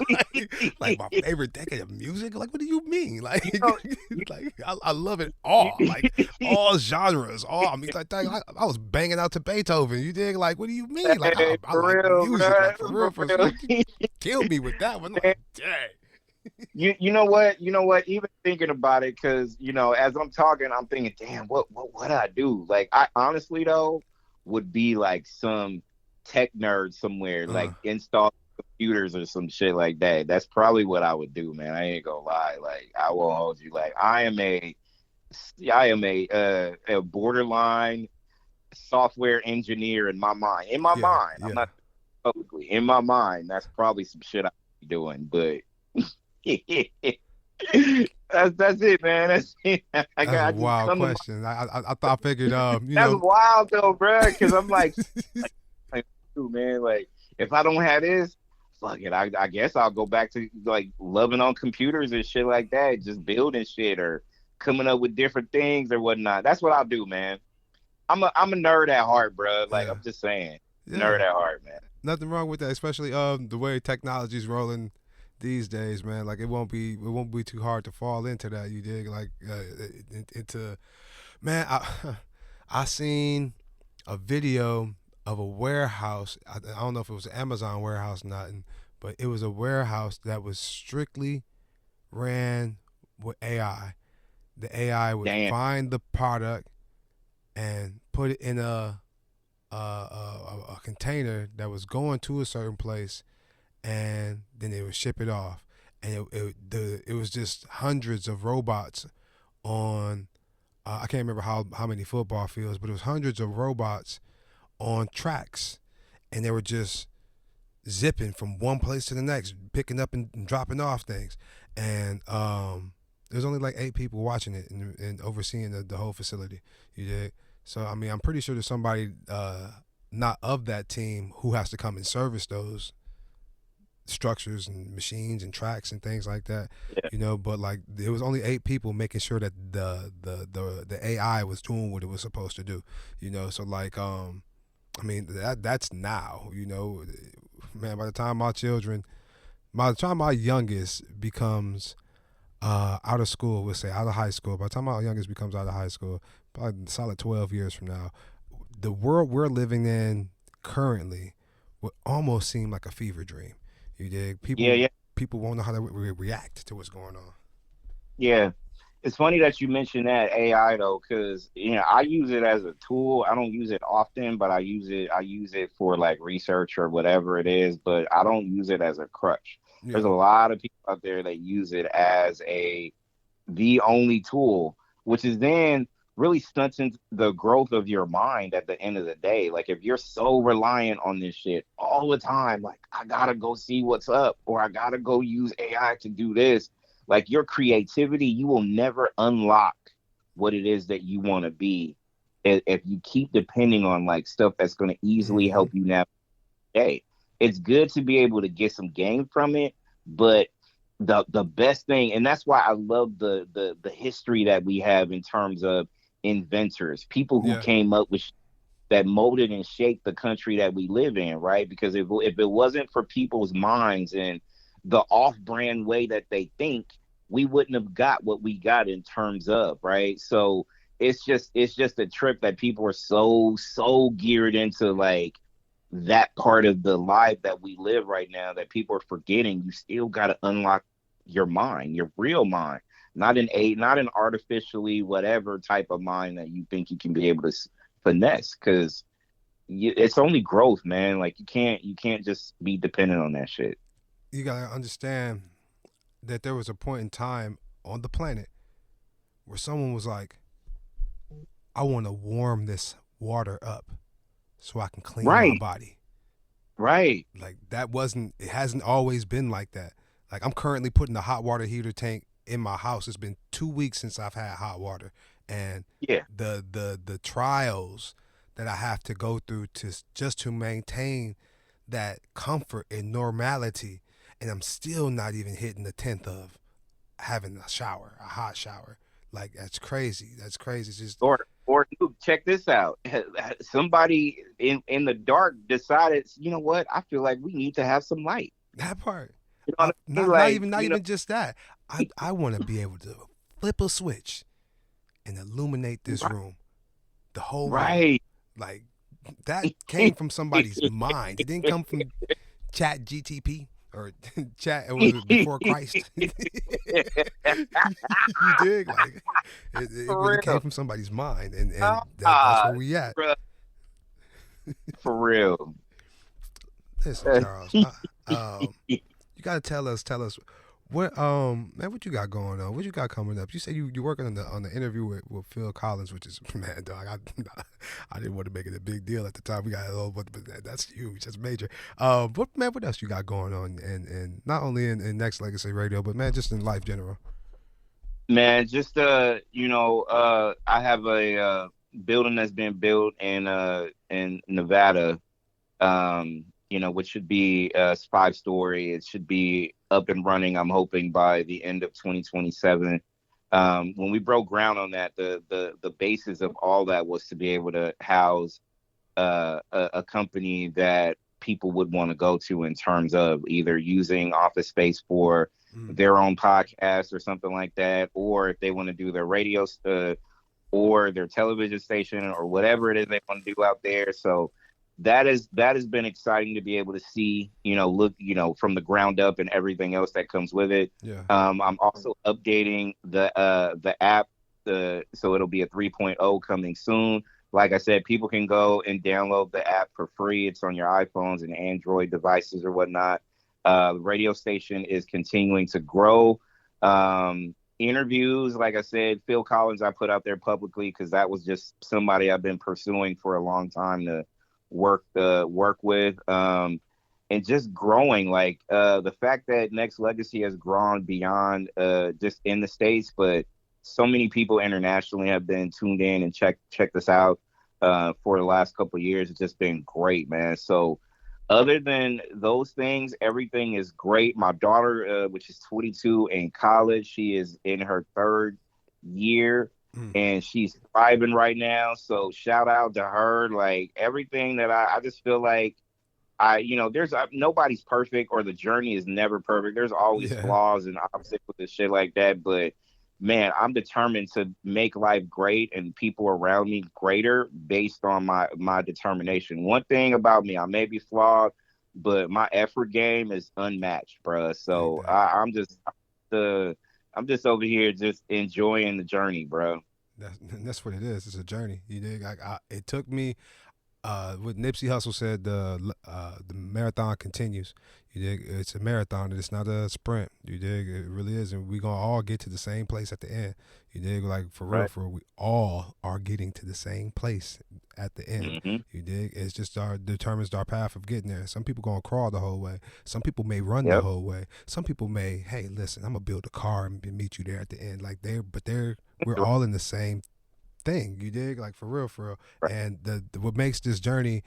Speaker 1: like my favorite decade of music. Like what do you mean? Like
Speaker 2: you know, you,
Speaker 1: like I love it all. Like
Speaker 2: you,
Speaker 1: all genres. All I mean, like I was banging out to Beethoven. You dig? Like what do you mean? Like
Speaker 2: hey,
Speaker 1: I
Speaker 2: for
Speaker 1: like
Speaker 2: real,
Speaker 1: music. Like
Speaker 2: bro,
Speaker 1: for
Speaker 2: for
Speaker 1: real.
Speaker 2: real.
Speaker 1: You killed me with that one. Like dang.
Speaker 2: You know what? You know what? Even thinking about it, because you know, as I'm talking, I'm thinking, damn, what I do? Like, I honestly though would be like some tech nerd somewhere,
Speaker 1: Uh,
Speaker 2: like install computers or some shit like that. That's probably what I would do, man. I ain't gonna lie. Like, I won't hold you. Like, I am a I am a borderline software engineer in my mind. In my
Speaker 1: Yeah,
Speaker 2: mind, I'm
Speaker 1: yeah.
Speaker 2: not publicly. In my mind, that's probably some shit I'm doing. But that's it, man. That's it.
Speaker 1: That's a
Speaker 2: I just
Speaker 1: wild
Speaker 2: come to my.
Speaker 1: question. I thought I figured,
Speaker 2: That's wild though, bro. Because I'm like, dude, man, like if I don't have this, fuck it. I guess I'll go back to like loving on computers and shit like that, just building shit or coming up with different things or whatnot. That's what I'll do, man. I'm a nerd at heart, bro. Like
Speaker 1: yeah,
Speaker 2: I'm just saying,
Speaker 1: yeah.
Speaker 2: nerd at heart, man.
Speaker 1: Nothing wrong with that, especially the way technology's rolling these days, man. Like it won't be too hard to fall into that. You dig? Like into man. I seen a video of a warehouse. I don't know if it was an Amazon warehouse or not, but it was a warehouse that was strictly ran with AI. The AI would
Speaker 2: Damn.
Speaker 1: find the product and put it in a container that was going to a certain place, and then they would ship it off. And it was just hundreds of robots on. I can't remember how many football fields, but it was hundreds of robots on tracks, and they were just zipping from one place to the next, picking up and dropping off things. And there's only like 8 people watching it and overseeing the whole facility. You did. So I mean, I'm pretty sure there's somebody not of that team who has to come and service those structures and machines and tracks and things like that.
Speaker 2: Yeah.
Speaker 1: But like it was only 8 people making sure that the AI was doing what it was supposed to do. So like I mean that's now. Man, by the time my youngest becomes out of school, we'll say out of high school. By the time my youngest becomes out of high school, probably a solid 12 years from now, the world we're living in currently would almost seem like a fever dream. You dig?
Speaker 2: Yeah, yeah,
Speaker 1: People won't know how to react to what's going on.
Speaker 2: yeah. It's funny that you mentioned that AI though, because I use it as a tool. I don't use it often, but I use it. I use it for like research or whatever it is, but I don't use it as a crutch. There's
Speaker 1: Yeah.
Speaker 2: a lot of people out there that use it as the only tool, which is then really stunting the growth of your mind at the end of the day. Like if you're so reliant on this shit all the time, like I gotta go see what's up or I gotta go use AI to do this, like your creativity, you will never unlock what it is that you want to be if you keep depending on like stuff that's going to easily
Speaker 1: Mm-hmm.
Speaker 2: help you navigate. Hey, it's good to be able to get some gain from it, but the best thing, and that's why I love the history that we have in terms of inventors, people who
Speaker 1: Yeah.
Speaker 2: came up with that molded and shaped the country that we live in, right? Because if it wasn't for people's minds and the off-brand way that they think, we wouldn't have got what we got in terms of, right? So it's just a trip that people are so geared into like that part of the life that we live right now that people are forgetting. You still got to unlock your mind, your real mind, not an artificially whatever type of mind that you think you can be able to finesse, because it's only growth, man. Like you can't just be dependent on that shit.
Speaker 1: You gotta understand that there was a point in time on the planet where someone was like, I want to warm this water up so I can clean my
Speaker 2: Right,
Speaker 1: body.
Speaker 2: right.
Speaker 1: Like it hasn't always been like that. Like I'm currently putting a hot water heater tank in my house. It's been 2 weeks since I've had hot water, and
Speaker 2: Yeah,
Speaker 1: the trials that I have to go through to maintain that comfort and normality, and I'm still not even hitting the 10th of having a hot shower. Like that's crazy. That's crazy. It's just
Speaker 2: or dude, check this out. Somebody in the dark decided, you know what? I feel like we need to have some light.
Speaker 1: that part.
Speaker 2: You know what I mean?
Speaker 1: Not
Speaker 2: Like,
Speaker 1: even just that. I want to be able to flip a switch and illuminate this room, the whole room.
Speaker 2: right.
Speaker 1: Like that came from somebody's mind. It didn't come from Chat GTP or Chat. Was it before Christ? You dig? Like it
Speaker 2: For
Speaker 1: really came
Speaker 2: real.
Speaker 1: from somebody's mind, and that's
Speaker 2: Ah,
Speaker 1: where we at.
Speaker 2: bruh, for real.
Speaker 1: Listen, Charles. You gotta tell us What man, what you got going on? What you got coming up? You said you working on the interview with Phil Collins, which is man, dog. I didn't want to make it a big deal at the time. We got a little, but that's huge. That's major. What man, what else you got going on? And not only in Nexxlegacy Radio, but man, just in life general.
Speaker 2: Man, just I have a building that's been built in Nevada, which should be 5-story. It should be up and running, I'm hoping, by the end of 2027. When we broke ground on that, the basis of all that was to be able to house a company that people would want to go to in terms of either using office space for their own podcast or something like that, or if they want to do their radio or their television station or whatever it is they want to do out there. So that has been exciting to be able to see, look, from the ground up and everything else that comes with it.
Speaker 1: Yeah.
Speaker 2: I'm also updating the app, so it'll be a 3.0 coming soon. Like I said, people can go and download the app for free. It's on your iPhones and Android devices or whatnot. The radio station is continuing to grow. Interviews, like I said, Phil Collins, I put out there publicly because that was just somebody I've been pursuing for a long time to work with. And just growing, like the fact that Nexxlegacy has grown beyond just in the States, but so many people internationally have been tuned in and check this out for the last couple of years. It's just been great, man. So other than those things, everything is great. My daughter, which is 22 in college, she is in her 3rd year and she's thriving right now. So shout out to her. Like everything that I just feel like there's nobody's perfect, or the journey is never perfect. There's always flaws and obstacles and shit like that. But man, I'm determined to make life great and people around me greater based on my determination. One thing about me, I may be flawed, but my effort game is unmatched, bro. So I'm just over here just enjoying the journey, bro.
Speaker 1: That's what it is. It's a journey. You dig? It took me. What Nipsey Hussle said, the marathon continues. You dig? It's a marathon. It's not a sprint. You dig? It really is, and we gonna all get to the same place at the end. You dig? Like for real, we all are getting to the same place at the end.
Speaker 2: Mm-hmm.
Speaker 1: You dig? It's just determines our path of getting there. Some people gonna crawl the whole way. Some people may run the whole way. Some people may, hey, listen, I'm gonna build a car and meet you there at the end. Like we're all in the same thing, you dig? Like for real.
Speaker 2: Right.
Speaker 1: And the what makes this journey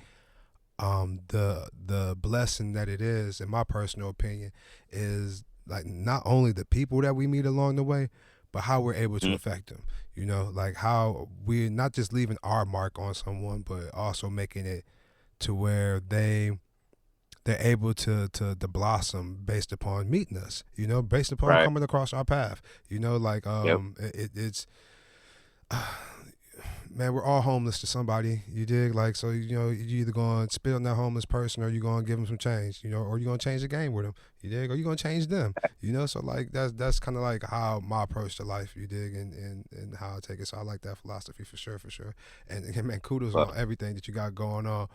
Speaker 1: the blessing that it is, in my personal opinion, is like not only the people that we meet along the way, but how we're able to affect them. Like how we're not just leaving our mark on someone, but also making it to where they're able to blossom based upon meeting us, based upon coming across our path. Like it's man, we're all homeless to somebody. You dig? Like, so you either gonna spit on that homeless person, or you gonna give them some change. Or you gonna change the game with them. You dig? Or you gonna change them. So like that's kind of like how my approach to life. You dig? And how I take it. So I like that philosophy for sure. And man, kudos on everything that you got going on.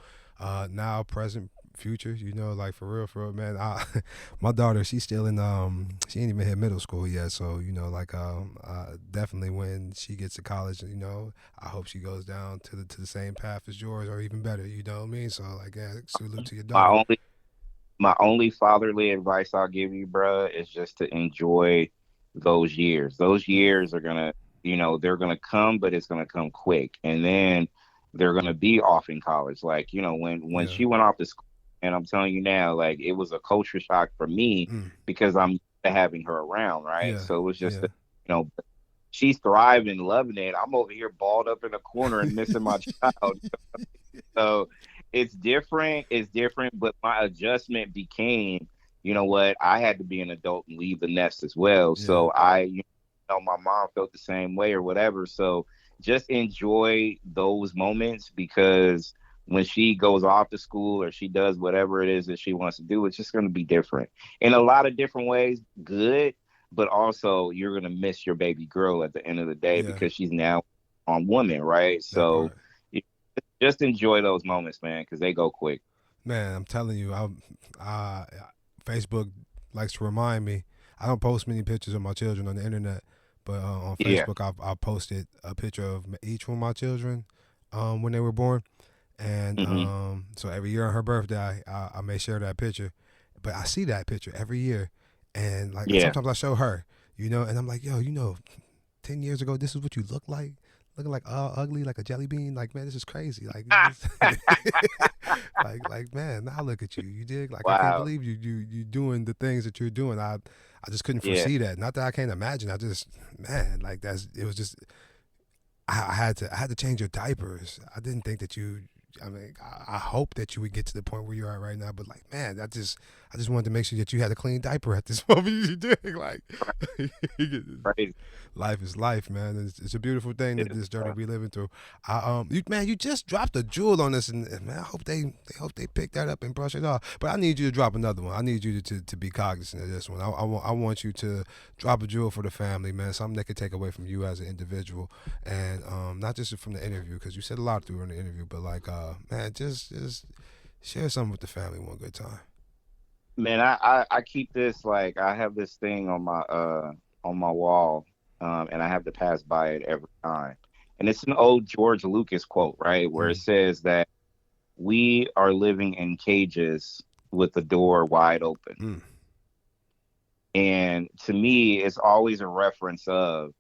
Speaker 1: Now, present, future, like for real, man. My daughter, she's still in she ain't even hit middle school yet, so like definitely when she gets to college, I hope she goes down to the same path as yours, or even better. You know what I mean? So like, yeah, salute to your daughter.
Speaker 2: My only fatherly advice I'll give you, bro, is just to enjoy those years. Those years are gonna, they're gonna come, but it's gonna come quick, and then they're gonna be off in college. Like, when she went off to school, and I'm telling you now, like it was a culture shock for me because I'm having her around, right?
Speaker 1: Yeah.
Speaker 2: So it was just, she's thriving, loving it. I'm over here balled up in a corner and missing my child. So it's different, but my adjustment became, I had to be an adult and leave the nest as well.
Speaker 1: Yeah.
Speaker 2: So my mom felt the same way or whatever. So just enjoy those moments, because when she goes off to school or she does whatever it is that she wants to do, it's just going to be different in a lot of different ways. Good, but also you're going to miss your baby girl at the end of the day because she's now on woman, right? So just enjoy those moments, man, because they go quick.
Speaker 1: Man, I'm telling you, Facebook likes to remind me. I don't post many pictures of my children on the internet, but on
Speaker 2: Yeah.
Speaker 1: Facebook, I've posted a picture of each one of my children when they were born. And
Speaker 2: Hmm.
Speaker 1: so every year on her birthday, I may share that picture. But I see that picture every year. And like
Speaker 2: Yeah.
Speaker 1: sometimes I show her, and I'm like, yo, 10 years ago, this is what you look like. Looking like all ugly, like a jelly bean. Like, man, this is crazy. Like, like, man, now look at you. You dig? Like, I can't
Speaker 2: Wow.
Speaker 1: believe you doing the things that you're doing. I just couldn't
Speaker 2: Yeah.
Speaker 1: foresee that. Not that I can't imagine. I just, man, like it was just, I had to change your diapers. I didn't think that you. I mean, I hope that you would get to the point where you are right now. But like, man, I just wanted to make sure that you had a clean diaper at this moment. You did like,
Speaker 2: Crazy.
Speaker 1: life is life, man. It's a beautiful thing that
Speaker 2: It
Speaker 1: this journey
Speaker 2: is.
Speaker 1: we living through. You just dropped a jewel on us, and man, I hope they pick that up and brush it off. But I need you to drop another one. I need you to be cognizant of this one. I want you to drop a jewel for the family, man. Something that could take away from you as an individual, and not just from the interview, because you said a lot during the interview, but like, man, just share something with the family one good time.
Speaker 2: Man, I keep this, like, I have this thing on my wall, and I have to pass by it every time. And it's an old George Lucas quote, right? Where it
Speaker 1: Mm,
Speaker 2: says that we are living in cages with the door wide open.
Speaker 1: mm,
Speaker 2: And to me, it's always a reference of,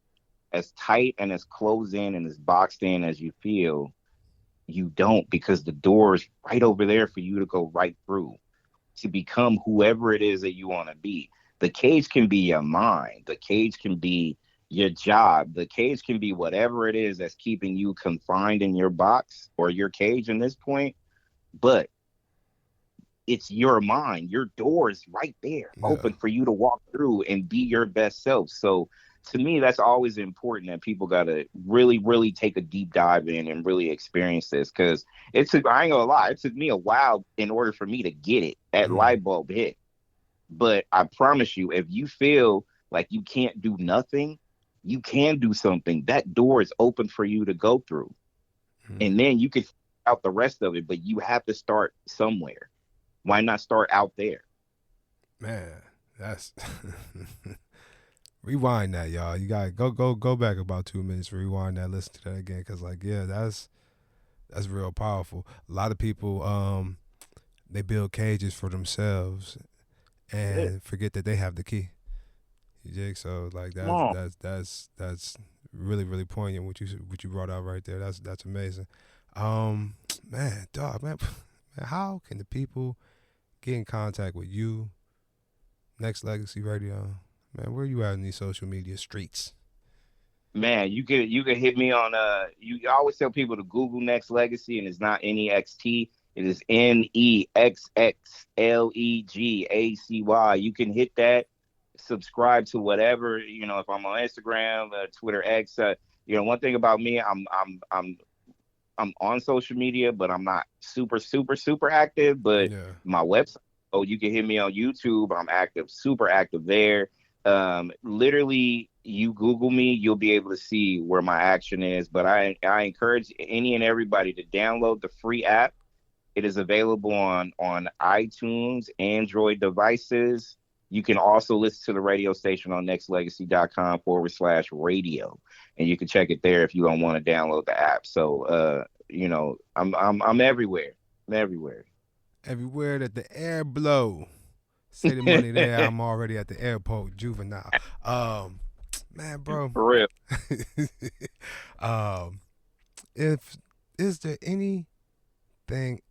Speaker 2: as tight and as closed in and as boxed in as you feel, you don't, because the door is right over there for you to go right through, to become whoever it is that you want to be. The cage can be your mind. The cage can be your job. The cage can be whatever it is that's keeping you confined in your box or your cage in this point. But it's your mind. Your door is right there,
Speaker 1: yeah.
Speaker 2: open for you to walk through and be your best self. So to me, that's always important, that people got to really, really take a deep dive in and really experience this. Because I ain't gonna lie, it took me a while in order for me to get it, that
Speaker 1: Mm,
Speaker 2: light bulb hit. But I promise you, if you feel like you can't do nothing, you can do something. That door is open for you to go through.
Speaker 1: mm.
Speaker 2: And then you can out the rest of it, but you have to start somewhere. Why not start out there?
Speaker 1: Man, that's rewind that, y'all. You gotta go back about 2 minutes, rewind that, listen to that again, cause like, yeah, that's real powerful. A lot of people they build cages for themselves
Speaker 2: Yeah.
Speaker 1: and forget that they have the key. You dig? So like
Speaker 2: Come on.
Speaker 1: that's really really poignant what you brought out right there. That's amazing. Man, dog, man, man, how can the people get in contact with you, Nexxlegacy Radio? Man, where you at in these social media streets?
Speaker 2: Man, you could hit me on you always tell people to Google Nexxlegacy, and it's not NEXT. It is NEXXLEGACY. You can hit that, subscribe to whatever, if I'm on Instagram, Twitter, X, one thing about me, I'm on social media, but I'm not super, super, super active. But
Speaker 1: Yeah.
Speaker 2: my website, oh, you can hit me on YouTube. I'm active, super active there. Literally, you Google me, you'll be able to see where my action is. But I encourage any and everybody to download the free app. It is available on iTunes, Android devices. You can also listen to the radio station on nextlegacy.com/radio, and you can check it there if you don't want to download the app. So, I'm everywhere. I'm everywhere.
Speaker 1: Everywhere that the air blow. Say the money there. I'm already at the airport, juvenile. Man, bro.
Speaker 2: For real.
Speaker 1: um, if is there anything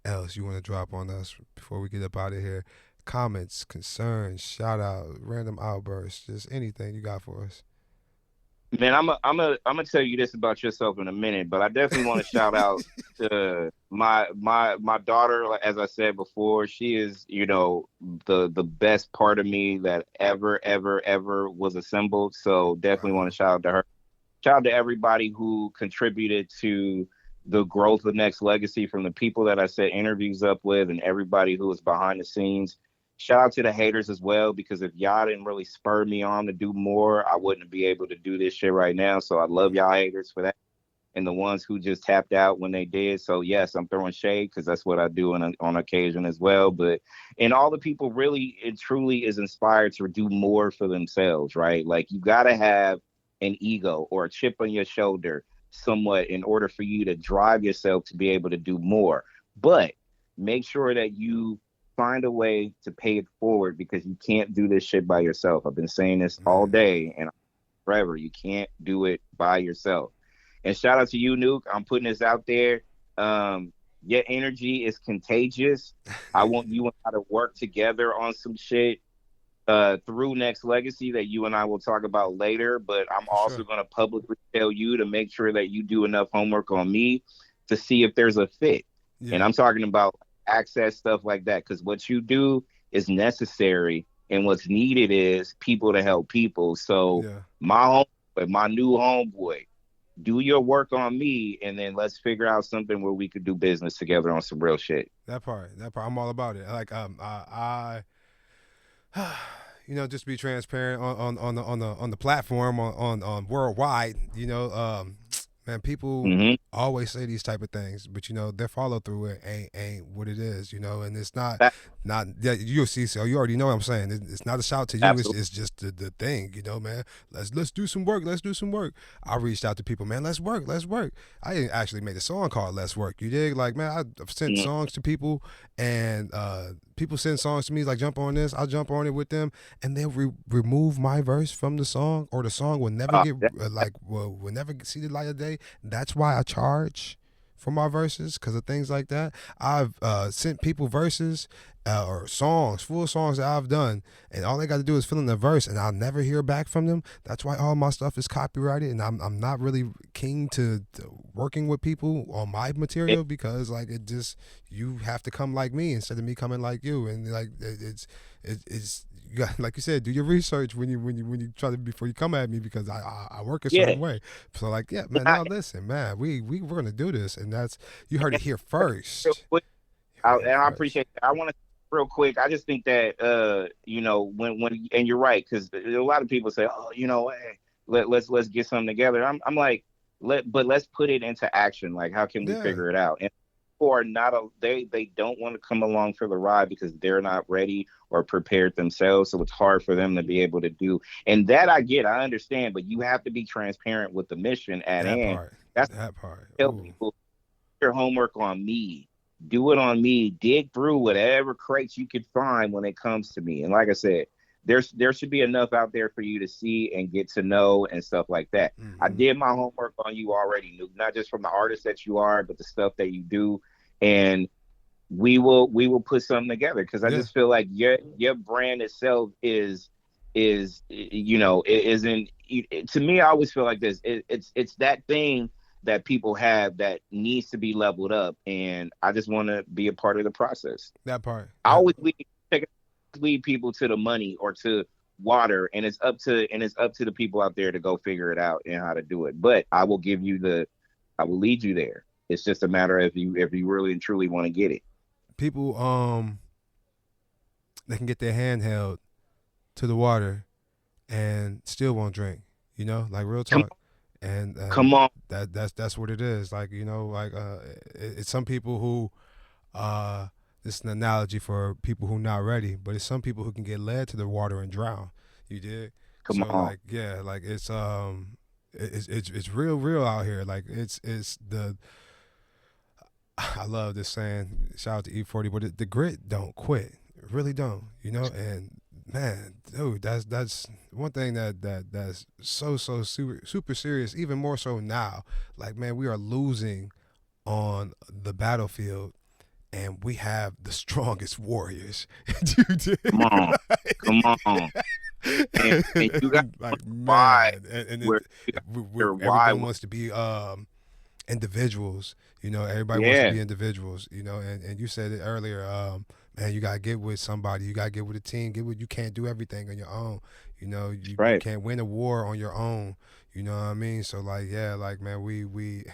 Speaker 1: else you want to drop on us before we get up out of here? Comments, concerns, shout out, random outbursts, just anything you got for us.
Speaker 2: Man, I'm gonna tell you this about yourself in a minute, but I definitely want to shout out to my daughter. Like, as I said before, she is, the best part of me that ever was assembled. So definitely
Speaker 1: Right
Speaker 2: want
Speaker 1: on.
Speaker 2: to shout out to her. Shout out to everybody who contributed to the growth of Nexxlegacy, from the people that I set interviews up with and everybody who was behind the scenes. Shout out to the haters as well, because if y'all didn't really spur me on to do more, I wouldn't be able to do this shit right now. So I love y'all haters for that. and the ones who just tapped out when they did. So yes, I'm throwing shade because that's what I do on occasion as well. But and all the people really and truly is inspired to do more for themselves, right? Like you gotta have an ego or a chip on your shoulder somewhat in order for you to drive yourself to be able to do more. But make sure that you find a way to pay it forward because you can't do this shit by yourself. I've been saying this all day and forever. You can't do it by yourself. And shout out to you, Nuke. I'm putting this out there. Your energy is contagious. I want you and I to work together on some shit through Nexxlegacy that you and I will talk about later. But I'm also going to publicly tell you to make sure that you do enough homework on me to see if there's a fit. Yeah. And I'm talking about access, stuff like that, because what you do is necessary and what's needed is people to help people. So my new homeboy, do your work on me, and then let's figure out something where we could do business together on some real shit.
Speaker 1: That part, I'm all about it. Like I just to be transparent on the platform on worldwide, man, people always say these type of things, but their follow through it ain't what it is, and it's not you'll see. So you already know what I'm saying. It's not a shout to you. It's just the thing, man. Let's do some work. Let's do some work. I reached out to people, man. Let's work. I actually made a song called "Let's Work." You dig? Like, man, I've sent songs to people, and people send songs to me like, jump on this. I'll jump on it with them, and they'll remove my verse from the song, or the song will never will never see the light of day. That's why I charge for my verses, because of things like that. I've sent people verses or songs, full songs that I've done, and all they got to do is fill in the verse, and I'll never hear back from them. That's why all my stuff is copyrighted, and I'm not really keen to working with people on my material, because like it just, you have to come like me instead of me coming like you, and like it's you got, like you said, do your research when you try to, before you come at me, because I work a certain way. So like, yeah, man, now listen, man, we're gonna do this, and that's, you heard it here first.
Speaker 2: I appreciate that. I want to real quick. I just think that when and you're right, because a lot of people say, oh, hey, let's get something together. I'm like, let's put it into action. Like, how can we figure it out? And or not they don't want to come along for the ride because they're not ready or prepared themselves, so it's hard for them to be able to do. And that I understand, but you have to be transparent with the mission at hand. That's that part. Tell people, your homework on me, do it on me, dig through whatever crates you could find when it comes to me. And like I said, there should be enough out there for you to see and get to know and stuff like that. I did my homework on you already, not just from the artist that you are, but the stuff that you do. And we will put something together, because I just feel like your brand itself is it isn't, to me, I always feel like this. It's that thing that people have that needs to be leveled up, and I just want to be a part of the process.
Speaker 1: That part.
Speaker 2: I always lead people to the money or to water, and it's up to the people out there to go figure it out and how to do it. But I will lead you there. It's just a matter of if you really and truly want to get it.
Speaker 1: People they can get their hand held to the water and still won't drink, like real talk. And
Speaker 2: come on,
Speaker 1: that's what it is. Like, it's some people who this is an analogy for people who not ready, but it's some people who can get led to the water and drown. You did?
Speaker 2: Come on.
Speaker 1: Like, yeah, like it's real out here. Like it's the, I love this saying, shout out to E40, but the grit don't quit. It really don't, and man, dude, that's one thing that's so super serious, even more so now. Like, man, we are losing on the battlefield, and we have the strongest warriors.
Speaker 2: Come on. And you got
Speaker 1: like, man, and everyone wants to be individuals. Everybody wants to be individuals. And you said it earlier. Man, you gotta get with somebody. You gotta get with a team. You can't do everything on your own. You can't win a war on your own. You know what I mean? So like, yeah, like, man, we we'll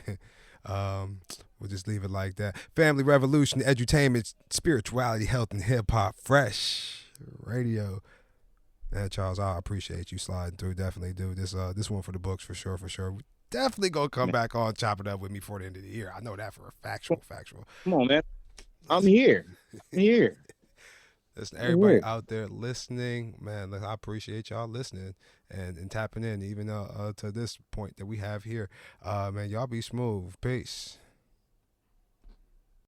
Speaker 1: just leave it like that. Family Revolution, edutainment, spirituality, health, and hip hop. Fresh Radio. Man, Charles, I appreciate you sliding through. Definitely do this one for the books for sure. For sure. Definitely gonna come back on, chop it up with me before the end of the year. I know that for a factual.
Speaker 2: Come on, man. I'm here.
Speaker 1: Listen, everybody out there listening, man, I appreciate y'all listening and tapping in, even to this point that we have here. Man, y'all be smooth. Peace.